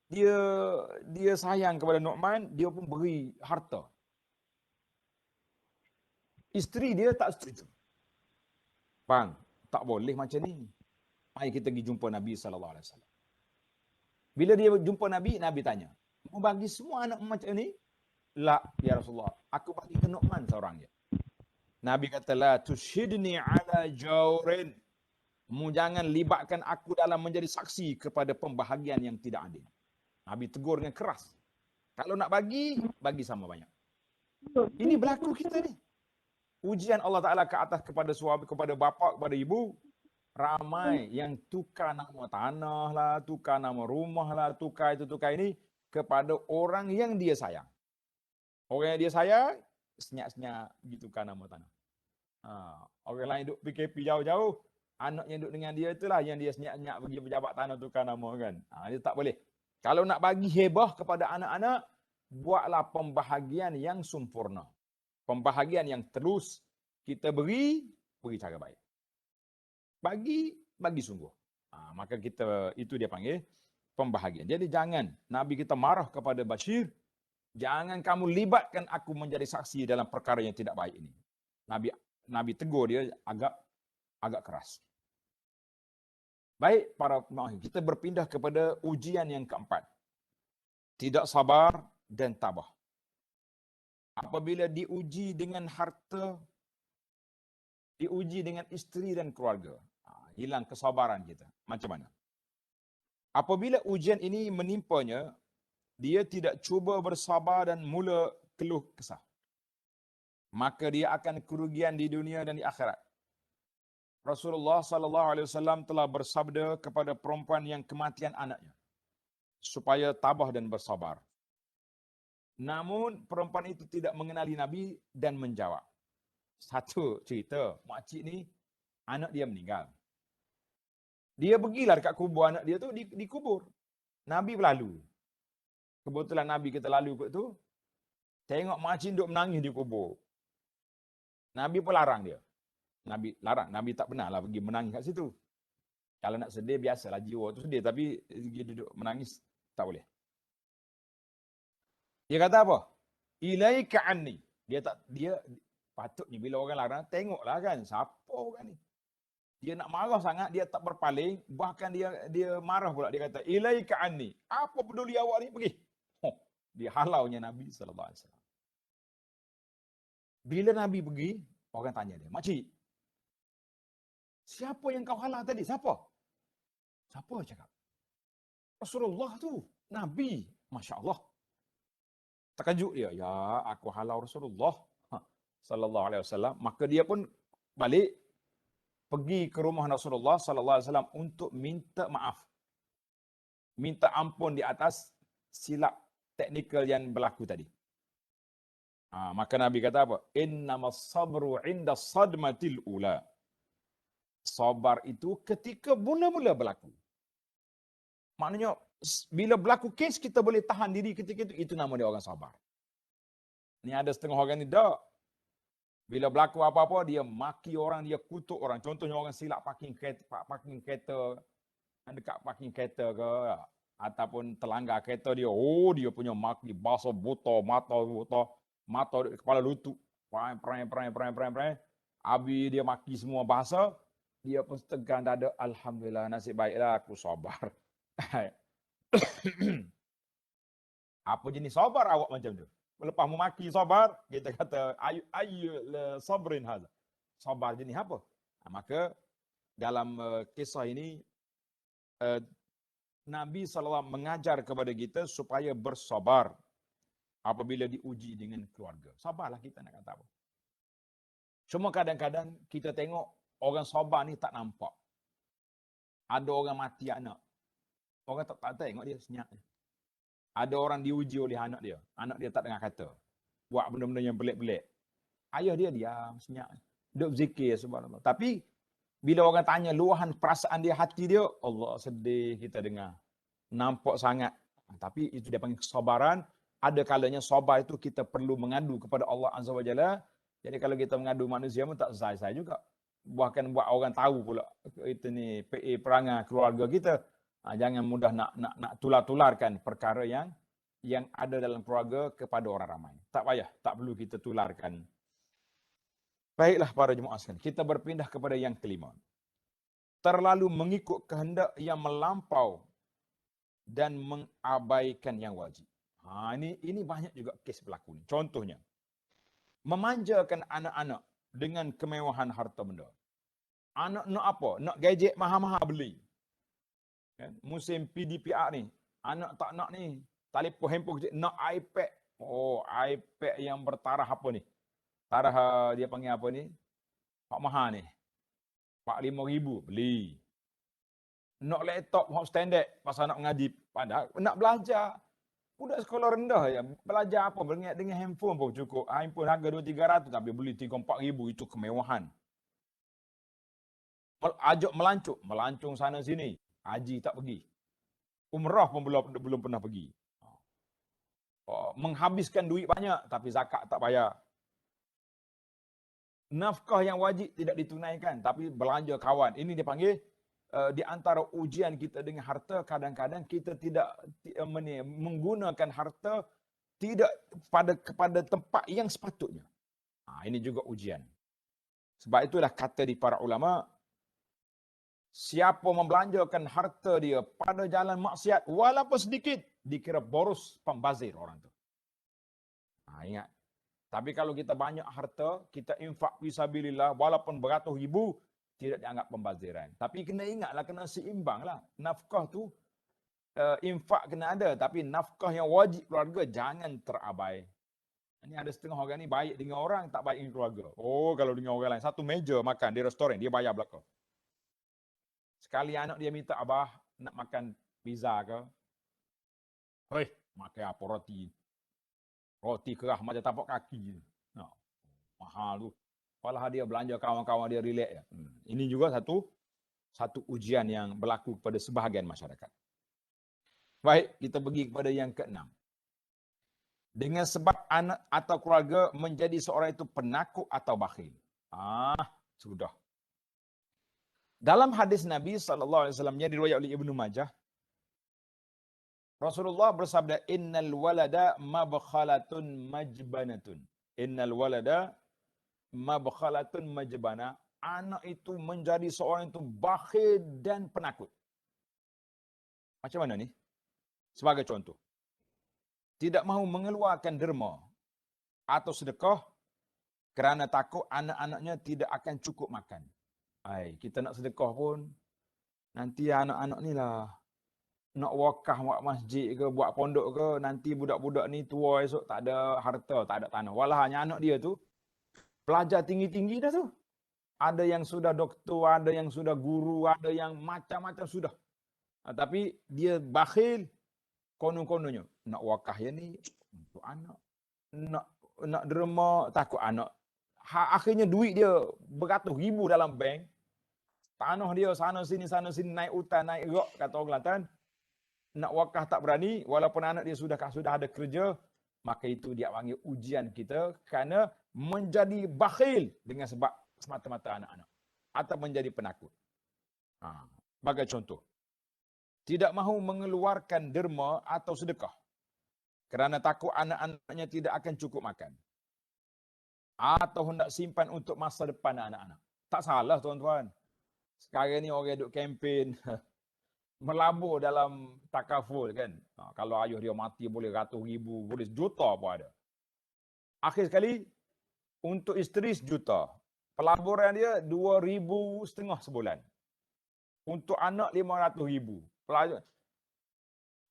dia sayang kepada Nu'man, dia pun beri harta. Isteri dia tak setuju. Bang, tak boleh macam ni. Mari kita pergi jumpa Nabi SAW. Bila dia jumpa Nabi, Nabi tanya, mau bagi semua anak macam ni? La, ya Rasulullah. Aku bagi ke Nu'man seorang je. Nabi kata, la tushidni ala jaurin. Mu jangan libatkan aku dalam menjadi saksi kepada pembahagian yang tidak adil. Nabi tegur dengan keras. Kalau nak bagi, bagi sama banyak. Ini berlaku kita ni. Ujian Allah Ta'ala ke atas kepada suami, kepada bapa, kepada ibu. Ramai yang tukar nama tanah lah, tukar nama rumah lah, tukar itu, tukar ini kepada orang yang dia sayang. Orang yang dia sayang, senyap-senyap gitu tukar nama tanah. Orang lain duduk PKP jauh-jauh, anak yang duduk dengan dia itulah yang dia senyap-senyap pergi pejabat tanah tukar nama kan. Dia tak boleh. Kalau nak bagi hebah kepada anak-anak, buatlah pembahagian yang sempurna. Pembahagian yang terus kita beri cara baik. Bagi sungguh. Maka kita, itu dia panggil pembahagian. Jadi jangan Nabi kita marah kepada Bashir, jangan kamu libatkan aku menjadi saksi dalam perkara yang tidak baik ini. Nabi tegur dia agak keras. Baik, kita berpindah kepada ujian yang keempat. Tidak sabar dan tabah. Apabila diuji dengan harta, diuji dengan isteri dan keluarga, hilang kesabaran kita. Macam mana? Apabila ujian ini menimpanya, dia tidak cuba bersabar dan mula keluh kesah, maka dia akan kerugian di dunia dan di akhirat. Rasulullah SAW telah bersabda kepada perempuan yang kematian anaknya, supaya tabah dan bersabar. Namun perempuan itu tidak mengenali Nabi dan menjawab. Satu cerita, makcik ni anak dia meninggal. Dia pergilah dekat kubur anak dia tu, dikubur. Nabi berlalu. Kebetulan Nabi kita lalu kot tu, tengok makcik duduk menangis di kubur. Nabi pun larang dia. Nabi larang, Nabi tak pernah lah pergi menangis kat situ. Kalau nak sedih, biasalah jiwa tu sedih. Tapi dia duduk menangis, tak boleh. Dia kata apa? Ilaika anni. Dia patutnya bila orang larang, tengoklah kan, siapa orang ni? Dia nak marah sangat, dia tak berpaling, bahkan dia marah pula. Dia kata, ilaika anni. Apa peduli awak ni? Pergi. Dia halaunya Nabi SAW. Bila Nabi pergi, orang tanya dia, makcik, siapa yang kau halau tadi? Siapa? Siapa cakap? Rasulullah tu. Nabi. Masya Allah. Terkejut dia. Ya, aku halau Rasulullah sallallahu alaihi wasallam. Maka dia pun balik pergi ke rumah Rasulullah sallallahu alaihi wasallam untuk minta maaf. Minta ampun di atas silap teknikal yang berlaku tadi. Maka Nabi kata apa? Innamas sabru 'inda sadmatil ula. Sabar itu ketika mula-mula berlaku. Maknanya bila berlaku kes kita boleh tahan diri ketika itu nama dia orang sabar. Ni ada setengah orang ni tak. Bila berlaku apa-apa dia maki orang, dia kutuk orang. Contohnya orang silap parking kereta dekat parking kereta ke ataupun terlanggar kereta dia. Oh, dia punya maki basuh buta, mata kepala lutut. Prai. Habis dia maki semua bahasa, dia pun tegang dada, alhamdulillah nasib baiklah aku sabar. Apa jenis sabar awak macam tu? Lepas memaki sabar, kita kata ayu sabrin hadza. Sabar jenis apa? Maka dalam kisah ini Nabi SAW mengajar kepada kita supaya bersabar apabila diuji dengan keluarga. Sabarlah kita nak kata apa. Cuma kadang-kadang kita tengok orang sabar ni tak nampak. Ada orang mati anak. Orang tak tengok dia senyap. Ada orang diuji oleh anak dia. Anak dia tak dengar kata. Buat benda-benda yang pelik-pelik. Ayah dia diam, senyap. Duduk zikir, subhanallah. Tapi, bila orang tanya luahan perasaan dia, hati dia, Allah sedih kita dengar. Nampak sangat. Tapi itu dia panggil kesabaran. Ada kalanya sabar itu kita perlu mengadu kepada Allah Azza wa Jalla. Jadi kalau kita mengadu manusia pun tak selesai juga. Bahkan buat orang tahu pula. Itu ni perangai keluarga kita. Jangan mudah nak tular-tularkan perkara yang ada dalam keluarga kepada orang ramai. Tak payah, tak perlu kita tularkan. Baiklah para jemaah sekalian, kita berpindah kepada yang kelima. Terlalu mengikut kehendak yang melampau dan mengabaikan yang wajib. Ini banyak juga kes berlaku. Contohnya, memanjakan anak-anak dengan kemewahan harta benda. Anak nak apa? Nak gadget mahal-mahal beli. Kan? Musim PDPR ni, anak tak nak ni. Telefon handphone kecil, nak iPad. Oh, iPad yang bertaraf apa ni? Taraf dia panggil apa ni? Pak mahal ni. 45,000 beli. Nak laptop hot standard pasal nak mengaji. Padahal nak belajar. Budak sekolah rendah ya. Belajar apa? Dengan handphone pun cukup. Handphone harga 2-300 tapi beli 3-4 ribu. Itu kemewahan. Ajak melancuk. Melancung sana sini. Haji tak pergi. Umrah pun belum pernah pergi. Menghabiskan duit banyak tapi zakat tak bayar. Nafkah yang wajib tidak ditunaikan tapi belanja kawan. Ini dipanggil di antara ujian kita dengan harta, kadang-kadang kita tidak menggunakan harta tidak kepada tempat yang sepatutnya. Ini juga ujian. Sebab itulah kata di para ulama, siapa membelanjakan harta dia pada jalan maksiat walaupun sedikit, dikira boros, pembazir orang tu. Ingat. Tapi kalau kita banyak harta, kita infak fisabilillah walaupun beratus ribu, tidak dianggap pembaziran. Tapi kena ingatlah, kena seimbanglah. Nafkah tu, infak kena ada. Tapi nafkah yang wajib keluarga, jangan terabai. Ini ada setengah orang ni baik dengan orang, tak baik dengan keluarga. Oh, kalau dengan orang lain, satu meja makan di restoran, dia bayar belakang. Sekali anak dia minta, abah nak makan pizza ke? Hei, makan apa roti? Roti kerah macam tapak kaki. Mahal tu. Malah dia belanja kawan-kawan dia relax. Ini juga satu ujian yang berlaku kepada sebahagian masyarakat. Baik, kita pergi kepada yang keenam. Dengan sebab anak atau keluarga menjadi seorang itu penakut atau bakhil. Sudah. Dalam hadis Nabi SAW yang diriwayatkan oleh Ibnu Majah, Rasulullah bersabda, innal walada mabkhalatun majbanatun. Innal walada mabkhalatun majbana. Anak itu menjadi seorang itu bakhil dan penakut. Macam mana ni? Sebagai contoh. Tidak mahu mengeluarkan derma atau sedekah kerana takut anak-anaknya tidak akan cukup makan. Kita nak sedekah pun, nanti anak-anak ni lah nak wakaf buat masjid ke, buat pondok ke, nanti budak-budak ni tua esok tak ada harta, tak ada tanah. Walahnya anak dia tu pelajar tinggi-tinggi dah tu. Ada yang sudah doktor, ada yang sudah guru, ada yang macam-macam sudah. Tapi dia bakhil, konon-kononnya. Nak wakaf yang ni untuk anak. Nak derma, takut anak. Akhirnya duit dia beratus ribu dalam bank. Tanah dia sana sini naik hutan, naik rok, kata orang Kelantan. Nak wakaf tak berani, walaupun anak dia sudah ada kerja, maka itu dia panggil ujian kita kerana menjadi bakhil dengan sebab semata-mata anak-anak. Atau menjadi penakut. Sebagai contoh. Tidak mahu mengeluarkan derma atau sedekah. Kerana takut anak-anaknya tidak akan cukup makan. Atau hendak simpan untuk masa depan anak-anak. Tak salah tuan-tuan. Sekarang ni orang duk kempen. Melabur dalam takaful kan. Kalau ayah dia mati boleh ratus ribu, boleh juta pun ada. Akhir sekali, untuk isteri 1 juta. Pelaburan dia 2,500 sebulan. Untuk anak 500,000.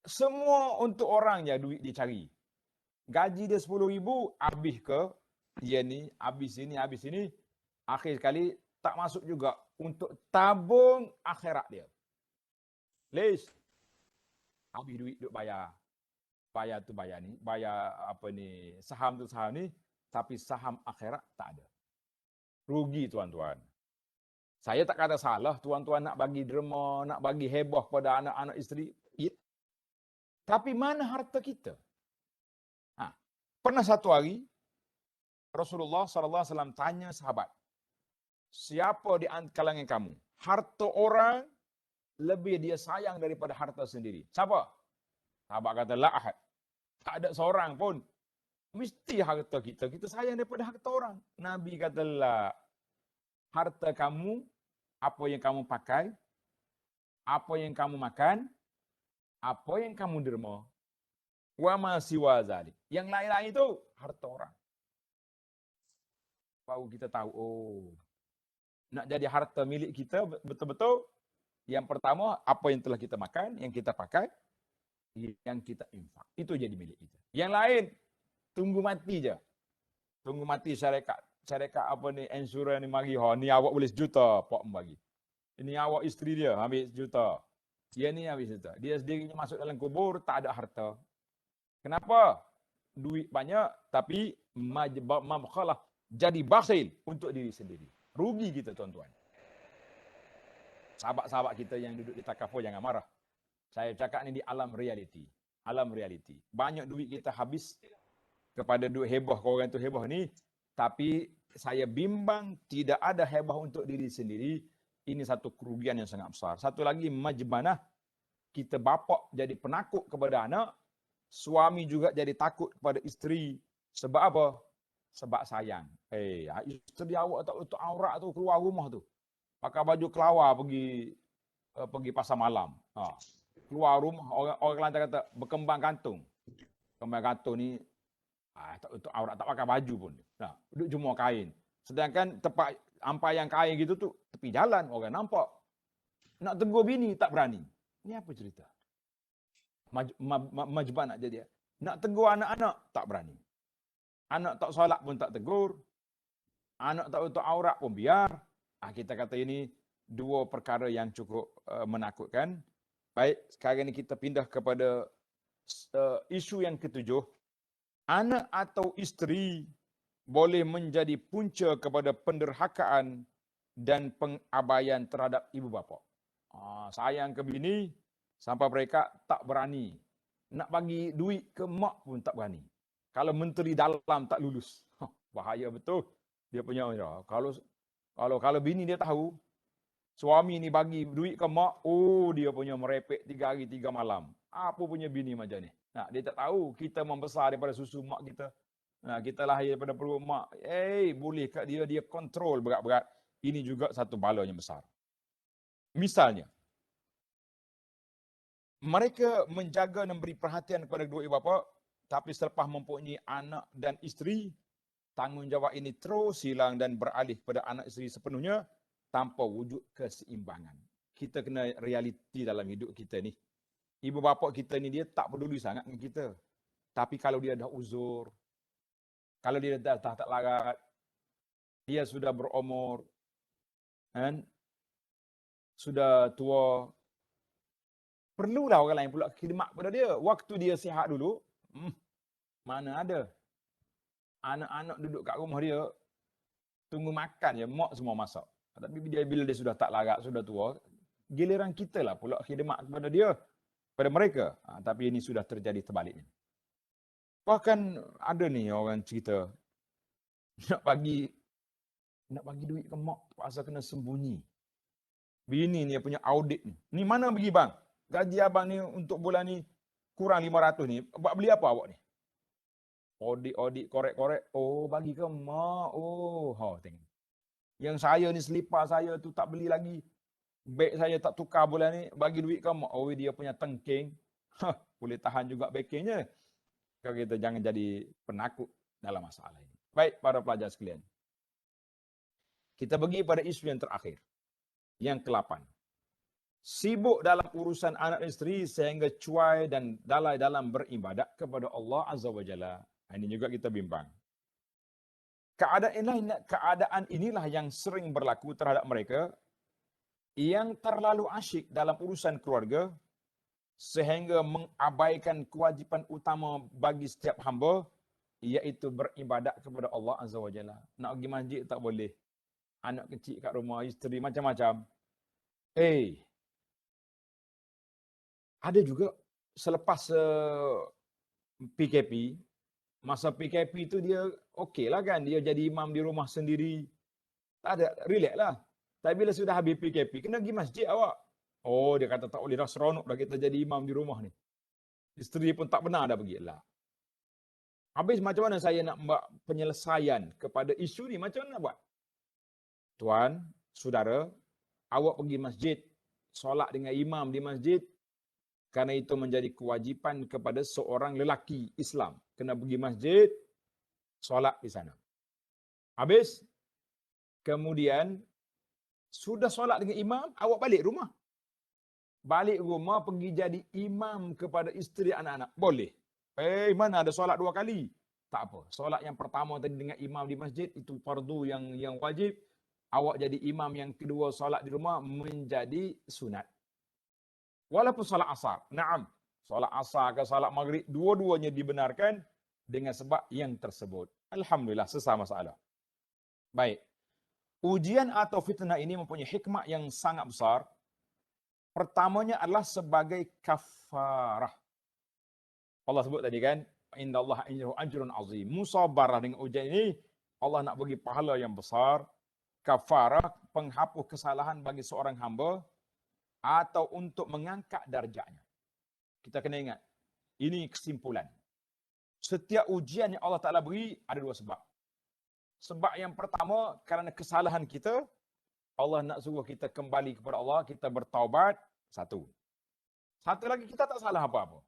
Semua untuk orang je duit dicari. Gaji dia 10,000, habis ke dia ni, habis ini. Akhir sekali, tak masuk juga untuk tabung akhirat dia. Liz, habis duit duk bayar. Bayar ni, bayar saham ni, tapi saham akhirat tak ada. Rugi tuan-tuan. Saya tak kata salah tuan-tuan nak bagi derma, nak bagi heboh pada anak-anak isteri. Tapi mana harta kita? Pernah satu hari Rasulullah SAW tanya sahabat, siapa di kalangan kamu harta orang lebih dia sayang daripada harta sendiri? Siapa? Sahabat kata, la ahad. Tak ada seorang pun. Mesti harta kita sayang daripada harta orang. Nabi kata lah, harta kamu, apa yang kamu pakai, apa yang kamu makan, apa yang kamu derma. Wa ma siwa zalik. Yang lain-lain itu harta orang. Baru kita tahu, oh, nak jadi harta milik kita betul-betul, yang pertama, apa yang telah kita makan, yang kita pakai, yang kita infak. Itu jadi milik kita. Yang lain, tunggu mati je. Tunggu mati syarikat apa ni, insurans ni mari, ni awak boleh sejuta, pak bagi. Ini awak isteri dia, ambil sejuta. Dia ni habis sejuta. Dia sendirinya masuk dalam kubur, tak ada harta. Kenapa? Duit banyak, tapi mabkhalah, jadi bakhil untuk diri sendiri. Rugi kita tuan-tuan. Sahabat-sahabat kita yang duduk di takaful jangan marah. Saya cakap ni di alam realiti. Alam realiti. Banyak duit kita habis kepada duit hebah, orang tu hebah ni. Tapi saya bimbang tidak ada hebah untuk diri sendiri. Ini satu kerugian yang sangat besar. Satu lagi, majbanah. Kita bapak jadi penakut kepada anak. Suami juga jadi takut kepada isteri. Sebab apa? Sebab sayang. Isteri awak tak untuk aurat tu, keluar rumah tu. Pakai baju kelawar pergi pasar malam. Keluar rumah, orang Kelantan kata berkembang kantung. Kembang kantung ni tak untuk aurat, tak pakai baju pun. Duduk jumur kain. Sedangkan tempat ampayan kain gitu tu tepi jalan, orang nampak. Nak tegur bini tak berani. Ni apa cerita? Majban nak jadi. Nak tegur anak-anak tak berani. Anak tak solat pun tak tegur. Anak tak untuk aurat pun biar. Kita kata ini dua perkara yang cukup menakutkan. Baik, sekarang ini kita pindah kepada isu yang ketujuh. Anak atau isteri boleh menjadi punca kepada penderhakaan dan pengabaian terhadap ibu bapa. Sayang ke bini sampai mereka tak berani. Nak bagi duit ke mak pun tak berani. Kalau menteri dalam tak lulus. Bahaya betul. Dia punya, kalau bini dia tahu, suami ni bagi duit ke mak, dia punya merepek 3 hari 3 malam. Apa punya bini macam ni? Dia tak tahu kita membesar daripada susu mak kita. Kita lahir daripada perut mak. Boleh kat dia kontrol berat-berat. Ini juga satu bala yang besar. Misalnya, mereka menjaga dan beri perhatian kepada kedua ibu bapa, tapi selepas mempunyai anak dan isteri, tanggungjawab ini terus hilang dan beralih kepada anak isteri sepenuhnya tanpa wujud keseimbangan. Kita kena realiti dalam hidup kita ni. Ibu bapa kita ni dia tak peduli sangat dengan kita. Tapi kalau dia dah uzur, kalau dia dah tak larat, dia sudah berumur, kan? Sudah tua, perlulah orang lain pula khidmat kepada dia. Waktu dia sihat dulu, mana ada. Anak-anak duduk kat rumah dia, tunggu makan je, mak semua masak. Tapi bila dia sudah tak larat, sudah tua, giliran kita lah pula khidmat kepada dia, kepada mereka. Tapi ini sudah terjadi terbaliknya. Bahkan ada ni orang cerita, nak bagi duit ke mak, pasal kena sembunyi. Bini ni punya audit ni. Ni mana pergi bang? Gaji abang ni untuk bulan ni kurang 500 ni. Buat beli apa awak ni? Audit, korek-korek. Bagi ke mak. Tengok. Yang saya ni selipar saya tu tak beli lagi. Beg saya tak tukar bulan ni. Bagi duit ke mak. Dia punya tengking. Boleh tahan juga backingnya. Kalau kita jangan jadi penakut dalam masalah ini. Baik, para pelajar sekalian. Kita pergi pada isu yang terakhir. Yang ke-8. Sibuk dalam urusan anak isteri sehingga cuai dan lalai dalam beribadat kepada Allah Azza wa Jalla. Ini juga kita bimbang. Keadaan inilah yang sering berlaku terhadap mereka yang terlalu asyik dalam urusan keluarga sehingga mengabaikan kewajipan utama bagi setiap hamba, iaitu beribadat kepada Allah Azza wa Jalla. Nak pergi masjid tak boleh. Anak kecil kat rumah, isteri macam-macam. Ada juga selepas PKP, masa PKP tu dia okey lah kan, dia jadi imam di rumah sendiri. Tak ada, relax lah. Tapi bila sudah habis PKP, kena pergi masjid awak. Dia kata tak boleh dah, seronok dah kita jadi imam di rumah ni. Isteri pun tak benar dah pergi lah. Habis macam mana saya nak buat penyelesaian kepada isu ni? Macam mana nak buat? Tuan, saudara, awak pergi masjid, solat dengan imam di masjid, kerana itu menjadi kewajipan kepada seorang lelaki Islam. Kena pergi masjid, solat di sana. Habis, kemudian sudah solat dengan imam, awak balik rumah. Balik rumah pergi jadi imam kepada isteri anak-anak. Boleh. Mana ada solat 2 kali? Tak apa. Solat yang pertama tadi dengan imam di masjid, itu fardu yang wajib. Awak jadi imam yang kedua solat di rumah menjadi sunat. Walaupun solat asar. Naam. Solat asar ke solat maghrib, dua-duanya dibenarkan dengan sebab yang tersebut. Alhamdulillah, selesai masalah. Baik. Ujian atau fitnah ini mempunyai hikmah yang sangat besar. Pertamanya adalah sebagai kafarah. Allah sebut tadi kan, innallaha indahu ajrun azim. Musabarah dengan ujian ini, Allah nak bagi pahala yang besar. Kafarah, penghapus kesalahan bagi seorang hamba, atau untuk mengangkat darjatnya. Kita kena ingat, ini kesimpulan. Setiap ujian yang Allah Ta'ala beri, ada 2 sebab. Sebab yang pertama, kerana kesalahan kita, Allah nak suruh kita kembali kepada Allah, kita bertaubat, 1. Satu lagi, kita tak salah apa-apa.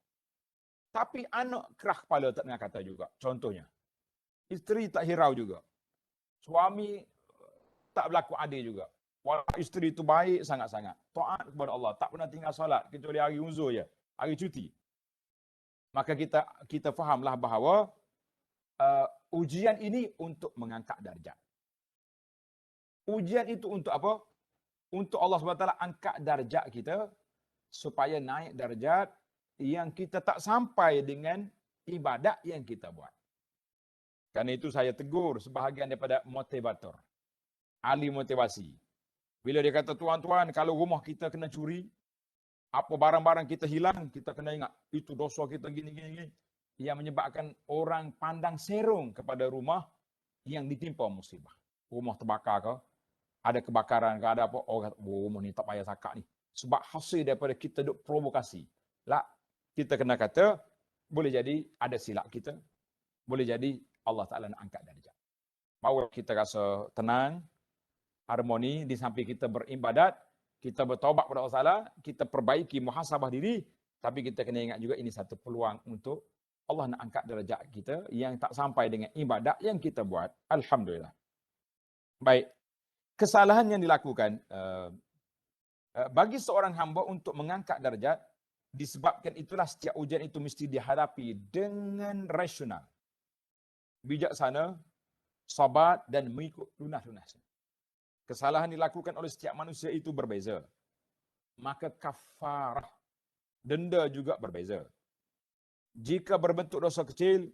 Tapi anak kerah kepala tak dengar kata juga. Contohnya, isteri tak hirau juga. Suami tak berlaku adil juga. Walau isteri itu baik sangat-sangat. Taat kepada Allah, tak pernah tinggal solat kecuali hari uzur je, hari cuti. Maka kita fahamlah bahawa ujian ini untuk mengangkat darjat. Ujian itu untuk apa? Untuk Allah SWT angkat darjat kita supaya naik darjat yang kita tak sampai dengan ibadat yang kita buat. Karena itu saya tegur sebahagian daripada motivator, ahli motivasi. Bila dia kata, tuan-tuan, kalau rumah kita kena curi, apa barang-barang kita hilang, kita kena ingat, itu dosa kita gini-gini. Yang menyebabkan orang pandang serong kepada rumah yang ditimpa musibah. Rumah terbakar ke, ada kebakaran ke, ada apa, orang kata, rumah ni tak payah sakak ni. Sebab hasil daripada kita duk provokasi. Lah, kita kena kata, boleh jadi ada silap kita, boleh jadi Allah Ta'ala nak angkat darjat. Baru kita rasa tenang, harmoni, di samping kita beribadat, kita bertaubat kepada Allah Ta'ala, kita perbaiki muhasabah diri, tapi kita kena ingat juga ini satu peluang untuk Allah nak angkat darjat kita yang tak sampai dengan ibadat yang kita buat. Alhamdulillah. Baik. Kesalahan yang dilakukan bagi seorang hamba untuk mengangkat darjat, disebabkan itulah setiap ujian itu mesti dihadapi dengan rasional, bijaksana, sabar dan mengikut lunas-lunas. Kesalahan dilakukan oleh setiap manusia itu berbeza. Maka kafarah, denda juga berbeza. Jika berbentuk dosa kecil,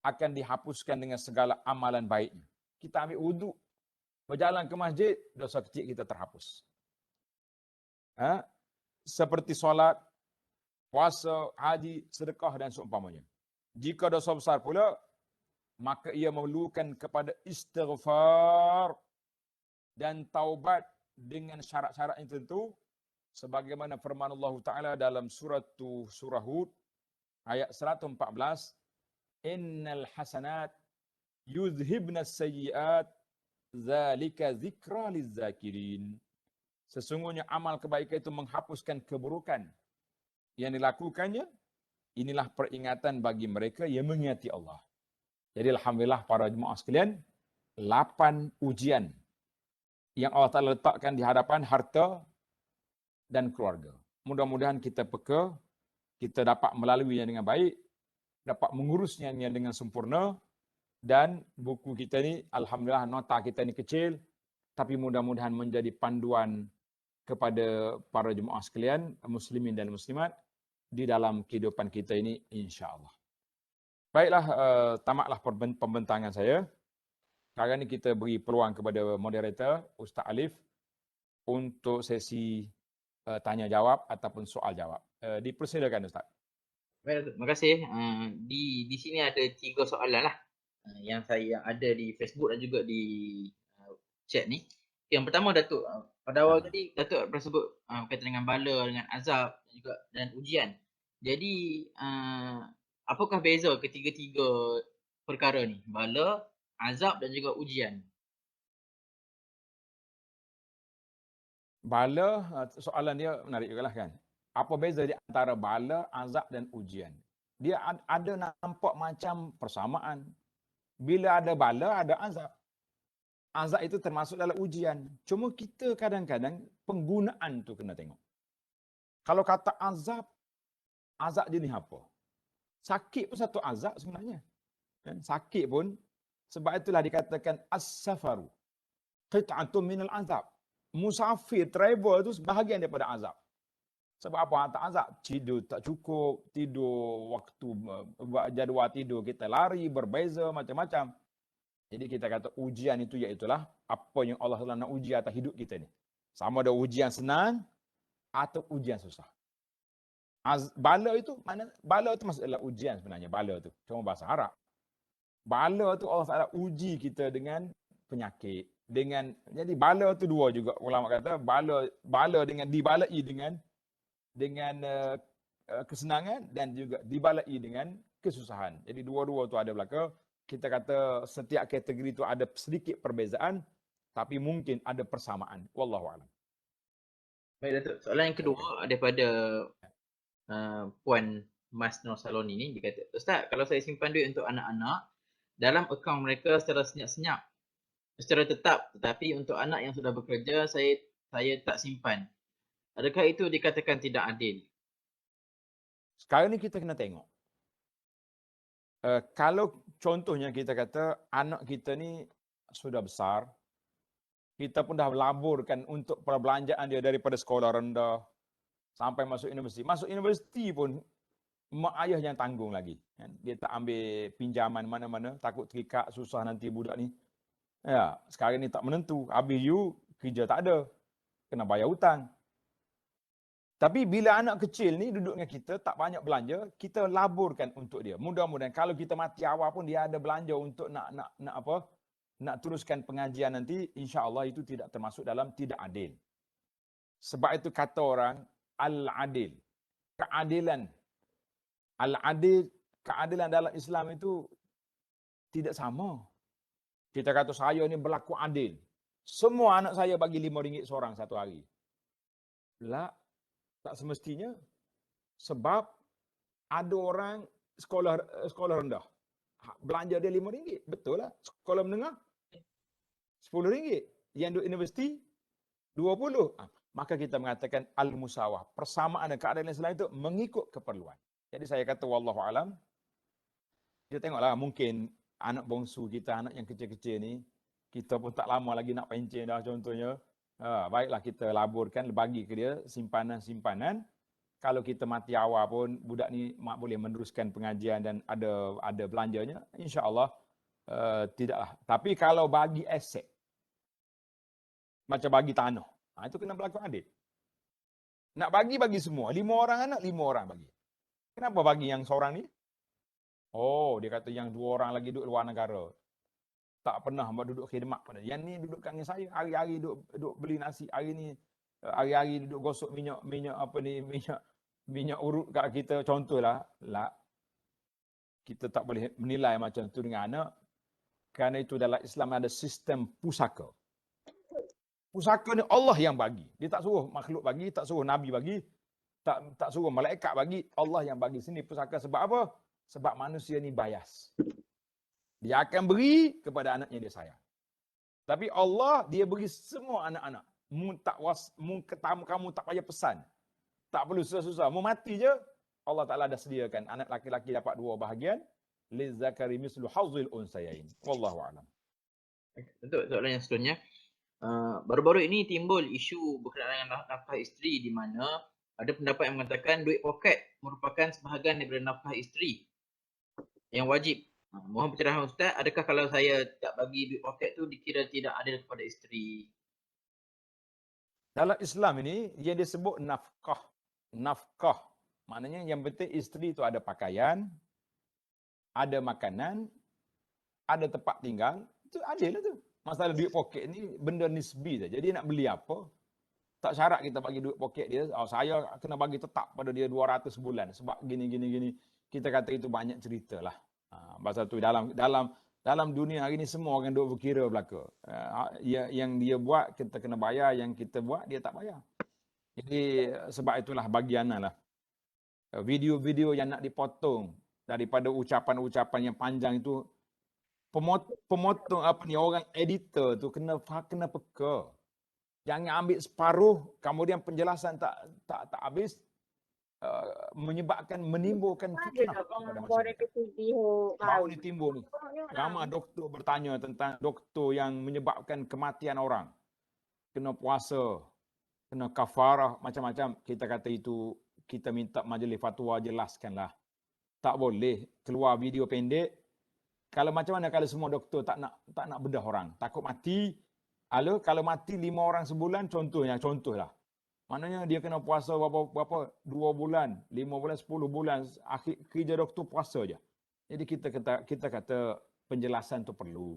akan dihapuskan dengan segala amalan baiknya. Kita ambil wuduk, berjalan ke masjid, dosa kecil kita terhapus. Seperti solat, puasa, haji, sedekah dan seumpamanya. Jika dosa besar pula, maka ia memerlukan kepada istighfar dan taubat dengan syarat-syarat yang tentu, sebagaimana firman Allah Ta'ala dalam surah Hud ayat 114, innal hasanat yuzhibna sayyiat zalika zikra lizzakirin. Sesungguhnya amal kebaikan itu menghapuskan keburukan yang dilakukannya, inilah peringatan bagi mereka yang mengingati Allah. Jadi alhamdulillah para jemaah sekalian, 8 ujian yang Allah Ta'ala letakkan di hadapan harta dan keluarga. Mudah-mudahan kita peka, kita dapat melaluinya dengan baik, dapat mengurusnya dengan sempurna, dan buku kita ni, alhamdulillah nota kita ni kecil, tapi mudah-mudahan menjadi panduan kepada para jemaah sekalian, muslimin dan muslimat, di dalam kehidupan kita ini, insya-Allah. Baiklah, tamatlah pembentangan saya. Sekarang ni kita beri peluang kepada moderator, Ustaz Alif, untuk sesi tanya jawab ataupun soal jawab. Dipersilakan Ustaz. Baik, terima kasih. Di sini ada 3 soalan lah yang saya ada di Facebook dan juga di chat ni. Yang pertama, Datuk, pada awal tadi Datuk bersebut berkaitan dengan bala, dengan azab dan juga dan ujian. Jadi Apakah beza ketiga-tiga perkara ni? Bala, azab dan juga ujian. Bala, soalan dia menarik juga lah kan. Apa beza di antara bala, azab dan ujian? Dia ada nampak macam persamaan. Bila ada bala, ada azab. Azab itu termasuk dalam ujian. Cuma kita kadang-kadang penggunaan tu kena tengok. Kalau kata azab, azab dia ni apa? Sakit pun satu azab sebenarnya. Kan? Sakit pun, sebab itulah dikatakan as-safaru qit'atun minal azab. Musafir, travel tu bahagian daripada azab. Sebab apa? Tak azab. Tidur tak cukup, tidur waktu, jadual tidur kita lari, berbeza, macam-macam. Jadi kita kata ujian itu iaitulah apa yang Allah Taala nak uji atas hidup kita ni. Sama ada ujian senang atau ujian susah. Bala itu mana? Bala itu maksudnya ujian sebenarnya. Bala itu cuma bahasa Arab. Bala itu Allah Taala uji kita dengan penyakit. Jadi bala itu dua juga. Ulama kata bala dengan dibalai dengan kesenangan dan juga dibalai dengan kesusahan. Jadi dua-dua itu ada belaka. Kita kata setiap kategori itu ada sedikit perbezaan, tapi mungkin ada persamaan. Wallahu a'lam. Baik Datuk, soalan yang kedua daripada Puan Mas Nur Saloni ni, dia kata, Ustaz, kalau saya simpan duit untuk anak-anak dalam akaun mereka secara senyap-senyap, secara tetap, tetapi untuk anak yang sudah bekerja saya tak simpan, adakah itu dikatakan tidak adil? Sekarang ni kita kena tengok. Kalau contohnya kita kata anak kita ni sudah besar, kita pun dah laburkan untuk perbelanjaan dia daripada sekolah rendah sampai masuk universiti. Masuk universiti pun mak ayah yang tanggung lagi. Dia tak ambil pinjaman mana-mana, takut terikat, susah nanti budak ni. Ya, sekarang ni tak menentu. Habis you kerja tak ada, kena bayar hutang. Tapi bila anak kecil ni duduk dengan kita, tak banyak belanja, kita laburkan untuk dia. Mudah-mudahan kalau kita mati awal pun dia ada belanja untuk nak apa? Nak teruskan pengajian nanti, insya-Allah itu tidak termasuk dalam tidak adil. Sebab itu kata orang al-adil. Keadilan. Al-adil, keadilan dalam Islam itu tidak sama. Kita kata saya ni berlaku adil. Semua anak saya bagi RM5 seorang satu hari. La, tak semestinya. Sebab ada orang sekolah rendah. Belanja dia RM5. Betul lah. Sekolah menengah RM10. Yang duduk universiti RM20. Maka kita mengatakan al-musawah. Persamaan dan keadilan Islam itu mengikut keperluan. Jadi saya kata wallahu alam. Kita tengoklah mungkin anak bongsu kita, anak yang kecil-kecil ni, kita pun tak lama lagi nak pencen dah contohnya. Baiklah kita laburkan, bagi ke dia simpanan-simpanan. Kalau kita mati awal pun budak ni mak boleh meneruskan pengajian dan ada belanjanya, insya-Allah tidaklah. Tapi kalau bagi aset, macam bagi tanah, itu kena berlaku adil. Nak bagi semua. 5 orang anak, 5 orang bagi. Kenapa bagi yang seorang ni? Oh, dia kata yang 2 orang lagi duduk luar negara. Tak pernah duduk khidmat pada. Yang ni duduk dengan saya, hari-hari duduk beli nasi, hari-hari duduk gosok minyak apa ni, minyak urut kat kita, contohlah. Kita tak boleh menilai macam tu dengan anak. Kerana itu dalam Islam ada sistem pusaka. Pusaka ni Allah yang bagi. Dia tak suruh makhluk bagi, tak suruh Nabi bagi, tak suruh malaikat bagi. Allah yang bagi sini pusaka. Sebab apa? Sebab manusia ni bias. Dia akan beri kepada anak yang dia sayang. Tapi Allah, dia beri semua anak-anak. Kamu tak payah pesan. Tak perlu susah-susah. Mu mati je, Allah Ta'ala dah sediakan. Anak laki-laki dapat 2 bahagian. Lizzakari mislu hawzil unsayain. Wallahu a'lam. Untuk soalan yang seterusnya, baru-baru ini timbul isu berkenaan dengan nafkah isteri di mana ada pendapat yang mengatakan duit poket merupakan sebahagian daripada nafkah isteri yang wajib. Mohon pencerahan Ustaz, adakah kalau saya tak bagi duit poket tu dikira tidak adil kepada isteri? Dalam Islam ini yang disebut nafkah. Nafkah maknanya yang penting isteri itu ada pakaian, ada makanan, ada tempat tinggal, itu adil lah tu. Masalah duit poket ni benda nisbi saja. Jadi nak beli apa, tak syarat kita bagi duit poket dia. Saya kena bagi tetap pada dia 200 sebulan sebab gini. kita kata itu banyak cerita lah. Pasal tu dalam dunia hari ni semua orang duk berkira belaka. Yang dia buat kita kena bayar, yang kita buat dia tak bayar. Jadi sebab itulah bagian lah. Video-video yang nak dipotong daripada ucapan-ucapan yang panjang itu, pemotong orang editor tu kena peka. Jangan ambil separuh kemudian penjelasan tak habis, menimbulkan fitnah kepada masyarakat. Baru ni timbul ni. Ramai doktor bertanya tentang doktor yang menyebabkan kematian orang. Kena puasa, kena kafarah, macam-macam. Kita kata itu, kita minta majlis fatwa jelaskanlah. Tak boleh keluar video pendek. Kalau macam mana kalau semua doktor tak nak bedah orang, takut mati. Kalau mati 5 orang sebulan, contohlah. Maknanya dia kena puasa berapa 2 bulan, 5 bulan, 10 bulan. Akhir kerja doktor puasa je. Jadi kita kata penjelasan tu perlu.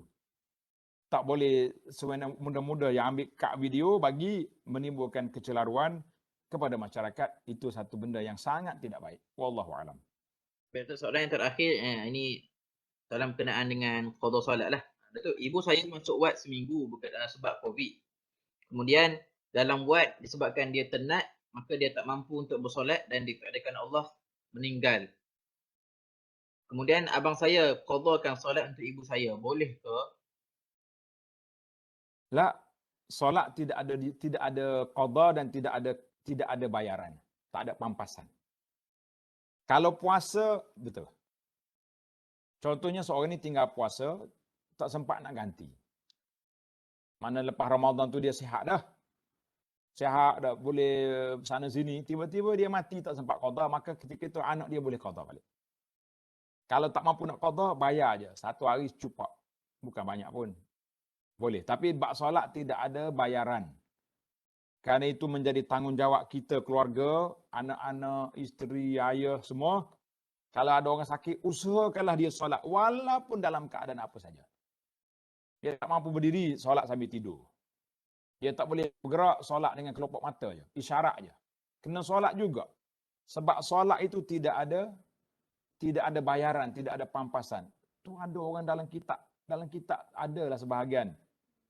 Tak boleh sewenang muda-muda yang ambil kad video bagi menimbulkan kecelaruan kepada masyarakat. Itu satu benda yang sangat tidak baik. Wallahu alam. Betul, soalan yang terakhir, ini dalam berkenaan dengan qada solat lah. Datuk, ibu saya masuk wad seminggu berkenaan sebab COVID. Kemudian dalam wad disebabkan dia tenat, maka dia tak mampu untuk bersolat dan dikatakan Allah meninggal. Kemudian abang saya qadakan solat untuk ibu saya, boleh ke? La, solat tidak ada qada dan tidak ada bayaran. Tak ada pampasan. Kalau puasa, betul. Contohnya seorang ni tinggal puasa, tak sempat nak ganti. Mana lepas Ramadan tu dia sihat dah. Sihat dah, boleh sana sini. Tiba-tiba dia mati tak sempat qada, maka ketika itu anak dia boleh qada balik. Kalau tak mampu nak qada, bayar je. 1 hari cukup. Bukan banyak pun. Boleh. Tapi bab solat tidak ada bayaran. Kerana itu menjadi tanggungjawab kita keluarga, anak-anak, isteri, ayah, semua. Kalau ada orang sakit, usahakanlah dia solat. Walaupun dalam keadaan apa saja. Dia tak mampu berdiri, solat sambil tidur. Dia tak boleh bergerak, solat dengan kelopak mata je. Isyarat je. Kena solat juga. Sebab solat itu tidak ada bayaran, tidak ada pampasan. Tu ada orang dalam kitab. Dalam kitab adalah sebahagian.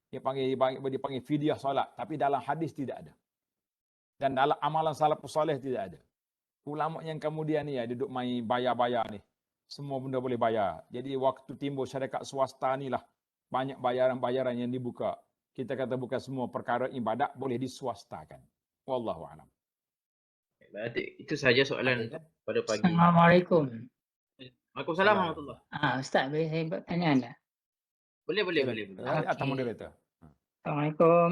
Dia panggil fidyah solat. Tapi dalam hadis tidak ada. Dan dalam amalan salafus soleh tidak ada. Ulama yang kemudian ni duduk main bayar-bayar ni. Semua benda boleh bayar. Jadi waktu timbul syarikat swasta ni lah. Banyak bayaran-bayaran yang dibuka. Kita kata bukan semua perkara ibadat boleh diswastakan. Wallahu a'lam. Berarti itu sahaja soalan pada pagi. Assalamualaikum. Waalaikumsalam warahmatullahi. Ustaz, boleh saya buat pertanyaan tak? Boleh. Atas moderator. Assalamualaikum.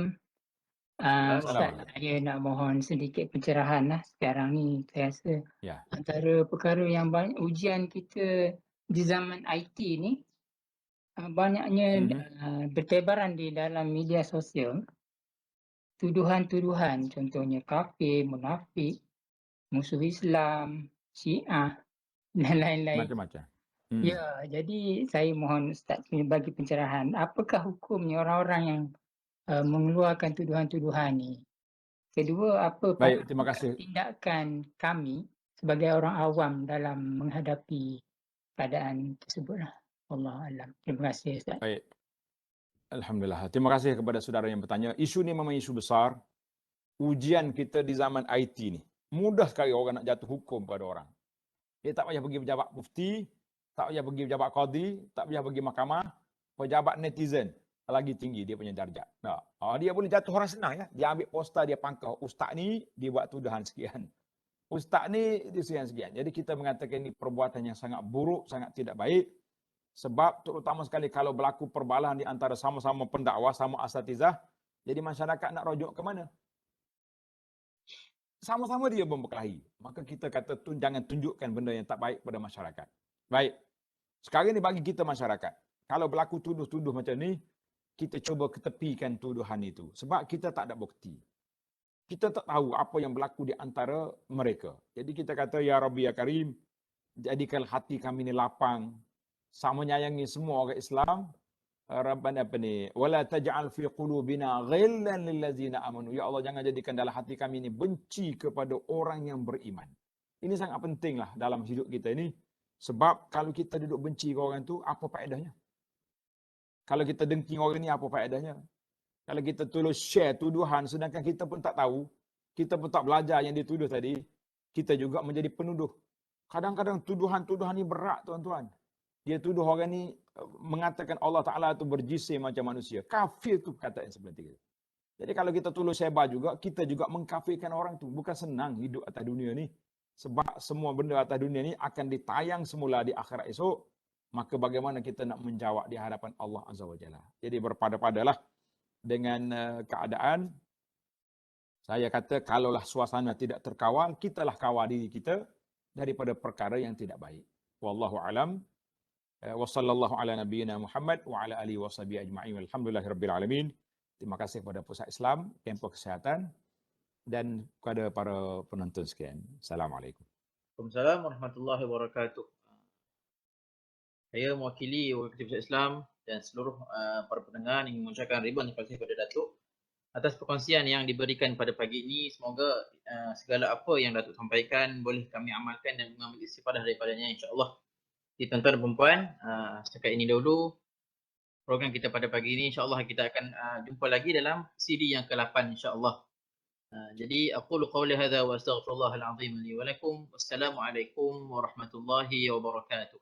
Ustaz, Assalamualaikum. saya nak mohon sedikit pencerahan lah. Sekarang ni saya rasa antara perkara yang banyak ujian kita di zaman IT ni, banyaknya bertebaran di dalam media sosial. Tuduhan-tuduhan, contohnya kafir, munafik, musuh Islam, Syiah dan lain-lain. Macam-macam. Ya, jadi saya mohon Ustaz bagi pencerahan. Apakah hukumnya orang-orang yang mengeluarkan tuduhan-tuduhan ni? Kedua, apa Baik, terima kasih. tindakan kami sebagai orang awam dalam menghadapi keadaan tersebutlah. Wallahu a'lam. Terima kasih Ustaz. Baik. Alhamdulillah. Terima kasih kepada saudara yang bertanya. Isu ni memang isu besar. Ujian kita di zaman IT ni. Mudah sekali orang nak jatuh hukum pada orang. Dia tak payah pergi pejabat mufti, tak payah pergi pejabat qadi, tak payah pergi mahkamah, pejabat netizen lagi tinggi dia punya darjat. Nah, dia boleh jatuh orang senang ya. Dia ambil poster, dia pangkau ustaz ni, dia buat tuduhan sekian. Ustaz ni dia sekian. Jadi kita mengatakan ini perbuatan yang sangat buruk, sangat tidak baik. Sebab terutama sekali kalau berlaku perbalahan di antara sama-sama pendakwah, sama asatizah, jadi masyarakat nak rujuk ke mana? Sama-sama dia memberkelahi. Maka kita kata jangan tunjukkan benda yang tak baik pada masyarakat. Baik. Sekarang ni bagi kita masyarakat. Kalau berlaku tuduh-tuduh macam ni, kita cuba ketepikan tuduhan itu. Sebab kita tak ada bukti. Kita tak tahu apa yang berlaku di antara mereka. Jadi kita kata, Ya Rabbi Ya Karim, jadikan hati kami ni lapang. Sama menyayangi semua orang Islam. Rabbana wala taj'al fi qulubina ghillan lil ladzina amanu. Ya Allah, jangan jadikan dalam hati kami ini benci kepada orang yang beriman. Ini sangat pentinglah dalam hidup kita ini. Sebab kalau kita duduk benci ke orang tu, apa faedahnya? Kalau kita dengki orang ni, apa faedahnya? Kalau kita terus share tuduhan sedangkan kita pun tak tahu, kita pun tak belajar yang dituduh tadi, kita juga menjadi penuduh. Kadang-kadang tuduhan-tuduhan ni berat, tuan-tuan. Dia tuduh orang ni mengatakan Allah Ta'ala tu berjisim macam manusia. Kafir tu perkataan seperti itu. Jadi kalau kita tulus sebar juga, kita juga mengkafirkan orang tu. Bukan senang hidup atas dunia ni. Sebab semua benda atas dunia ni akan ditayang semula di akhirat esok. Maka bagaimana kita nak menjawab di hadapan Allah Azza wa Jalla. Jadi berpada-padalah dengan keadaan. Saya kata kalaulah suasana tidak terkawal, kitalah kawal diri kita daripada perkara yang tidak baik. Wallahu alam. Wa sallallahu ala nabiyyina Muhammad wa ala alihi washabihi ajma'in. Alhamdulillahirabbil alamin. Terima kasih kepada Pusat Islam, Kampus Kesihatan dan kepada para penonton sekalian. Assalamualaikum. Waalaikumsalam warahmatullahi wabarakatuh. Saya mewakili Wakil Pusat Islam dan seluruh para pendengar ingin mengucapkan ribuan terima kasih kepada Datuk atas perkongsian yang diberikan pada pagi ini. Semoga segala apa yang Datuk sampaikan boleh kami amalkan dan mengambil istifadah daripadanya, insya-Allah. Di tuan-tuan dan puan-puan, setakat ini dahulu program kita pada pagi ini. InsyaAllah kita akan jumpa lagi dalam CD yang ke-8 insyaAllah. Jadi aqulu qawli hadha wa astaghfirullahal azim li wa lakum. Wassalamualaikum warahmatullahi wabarakatuh.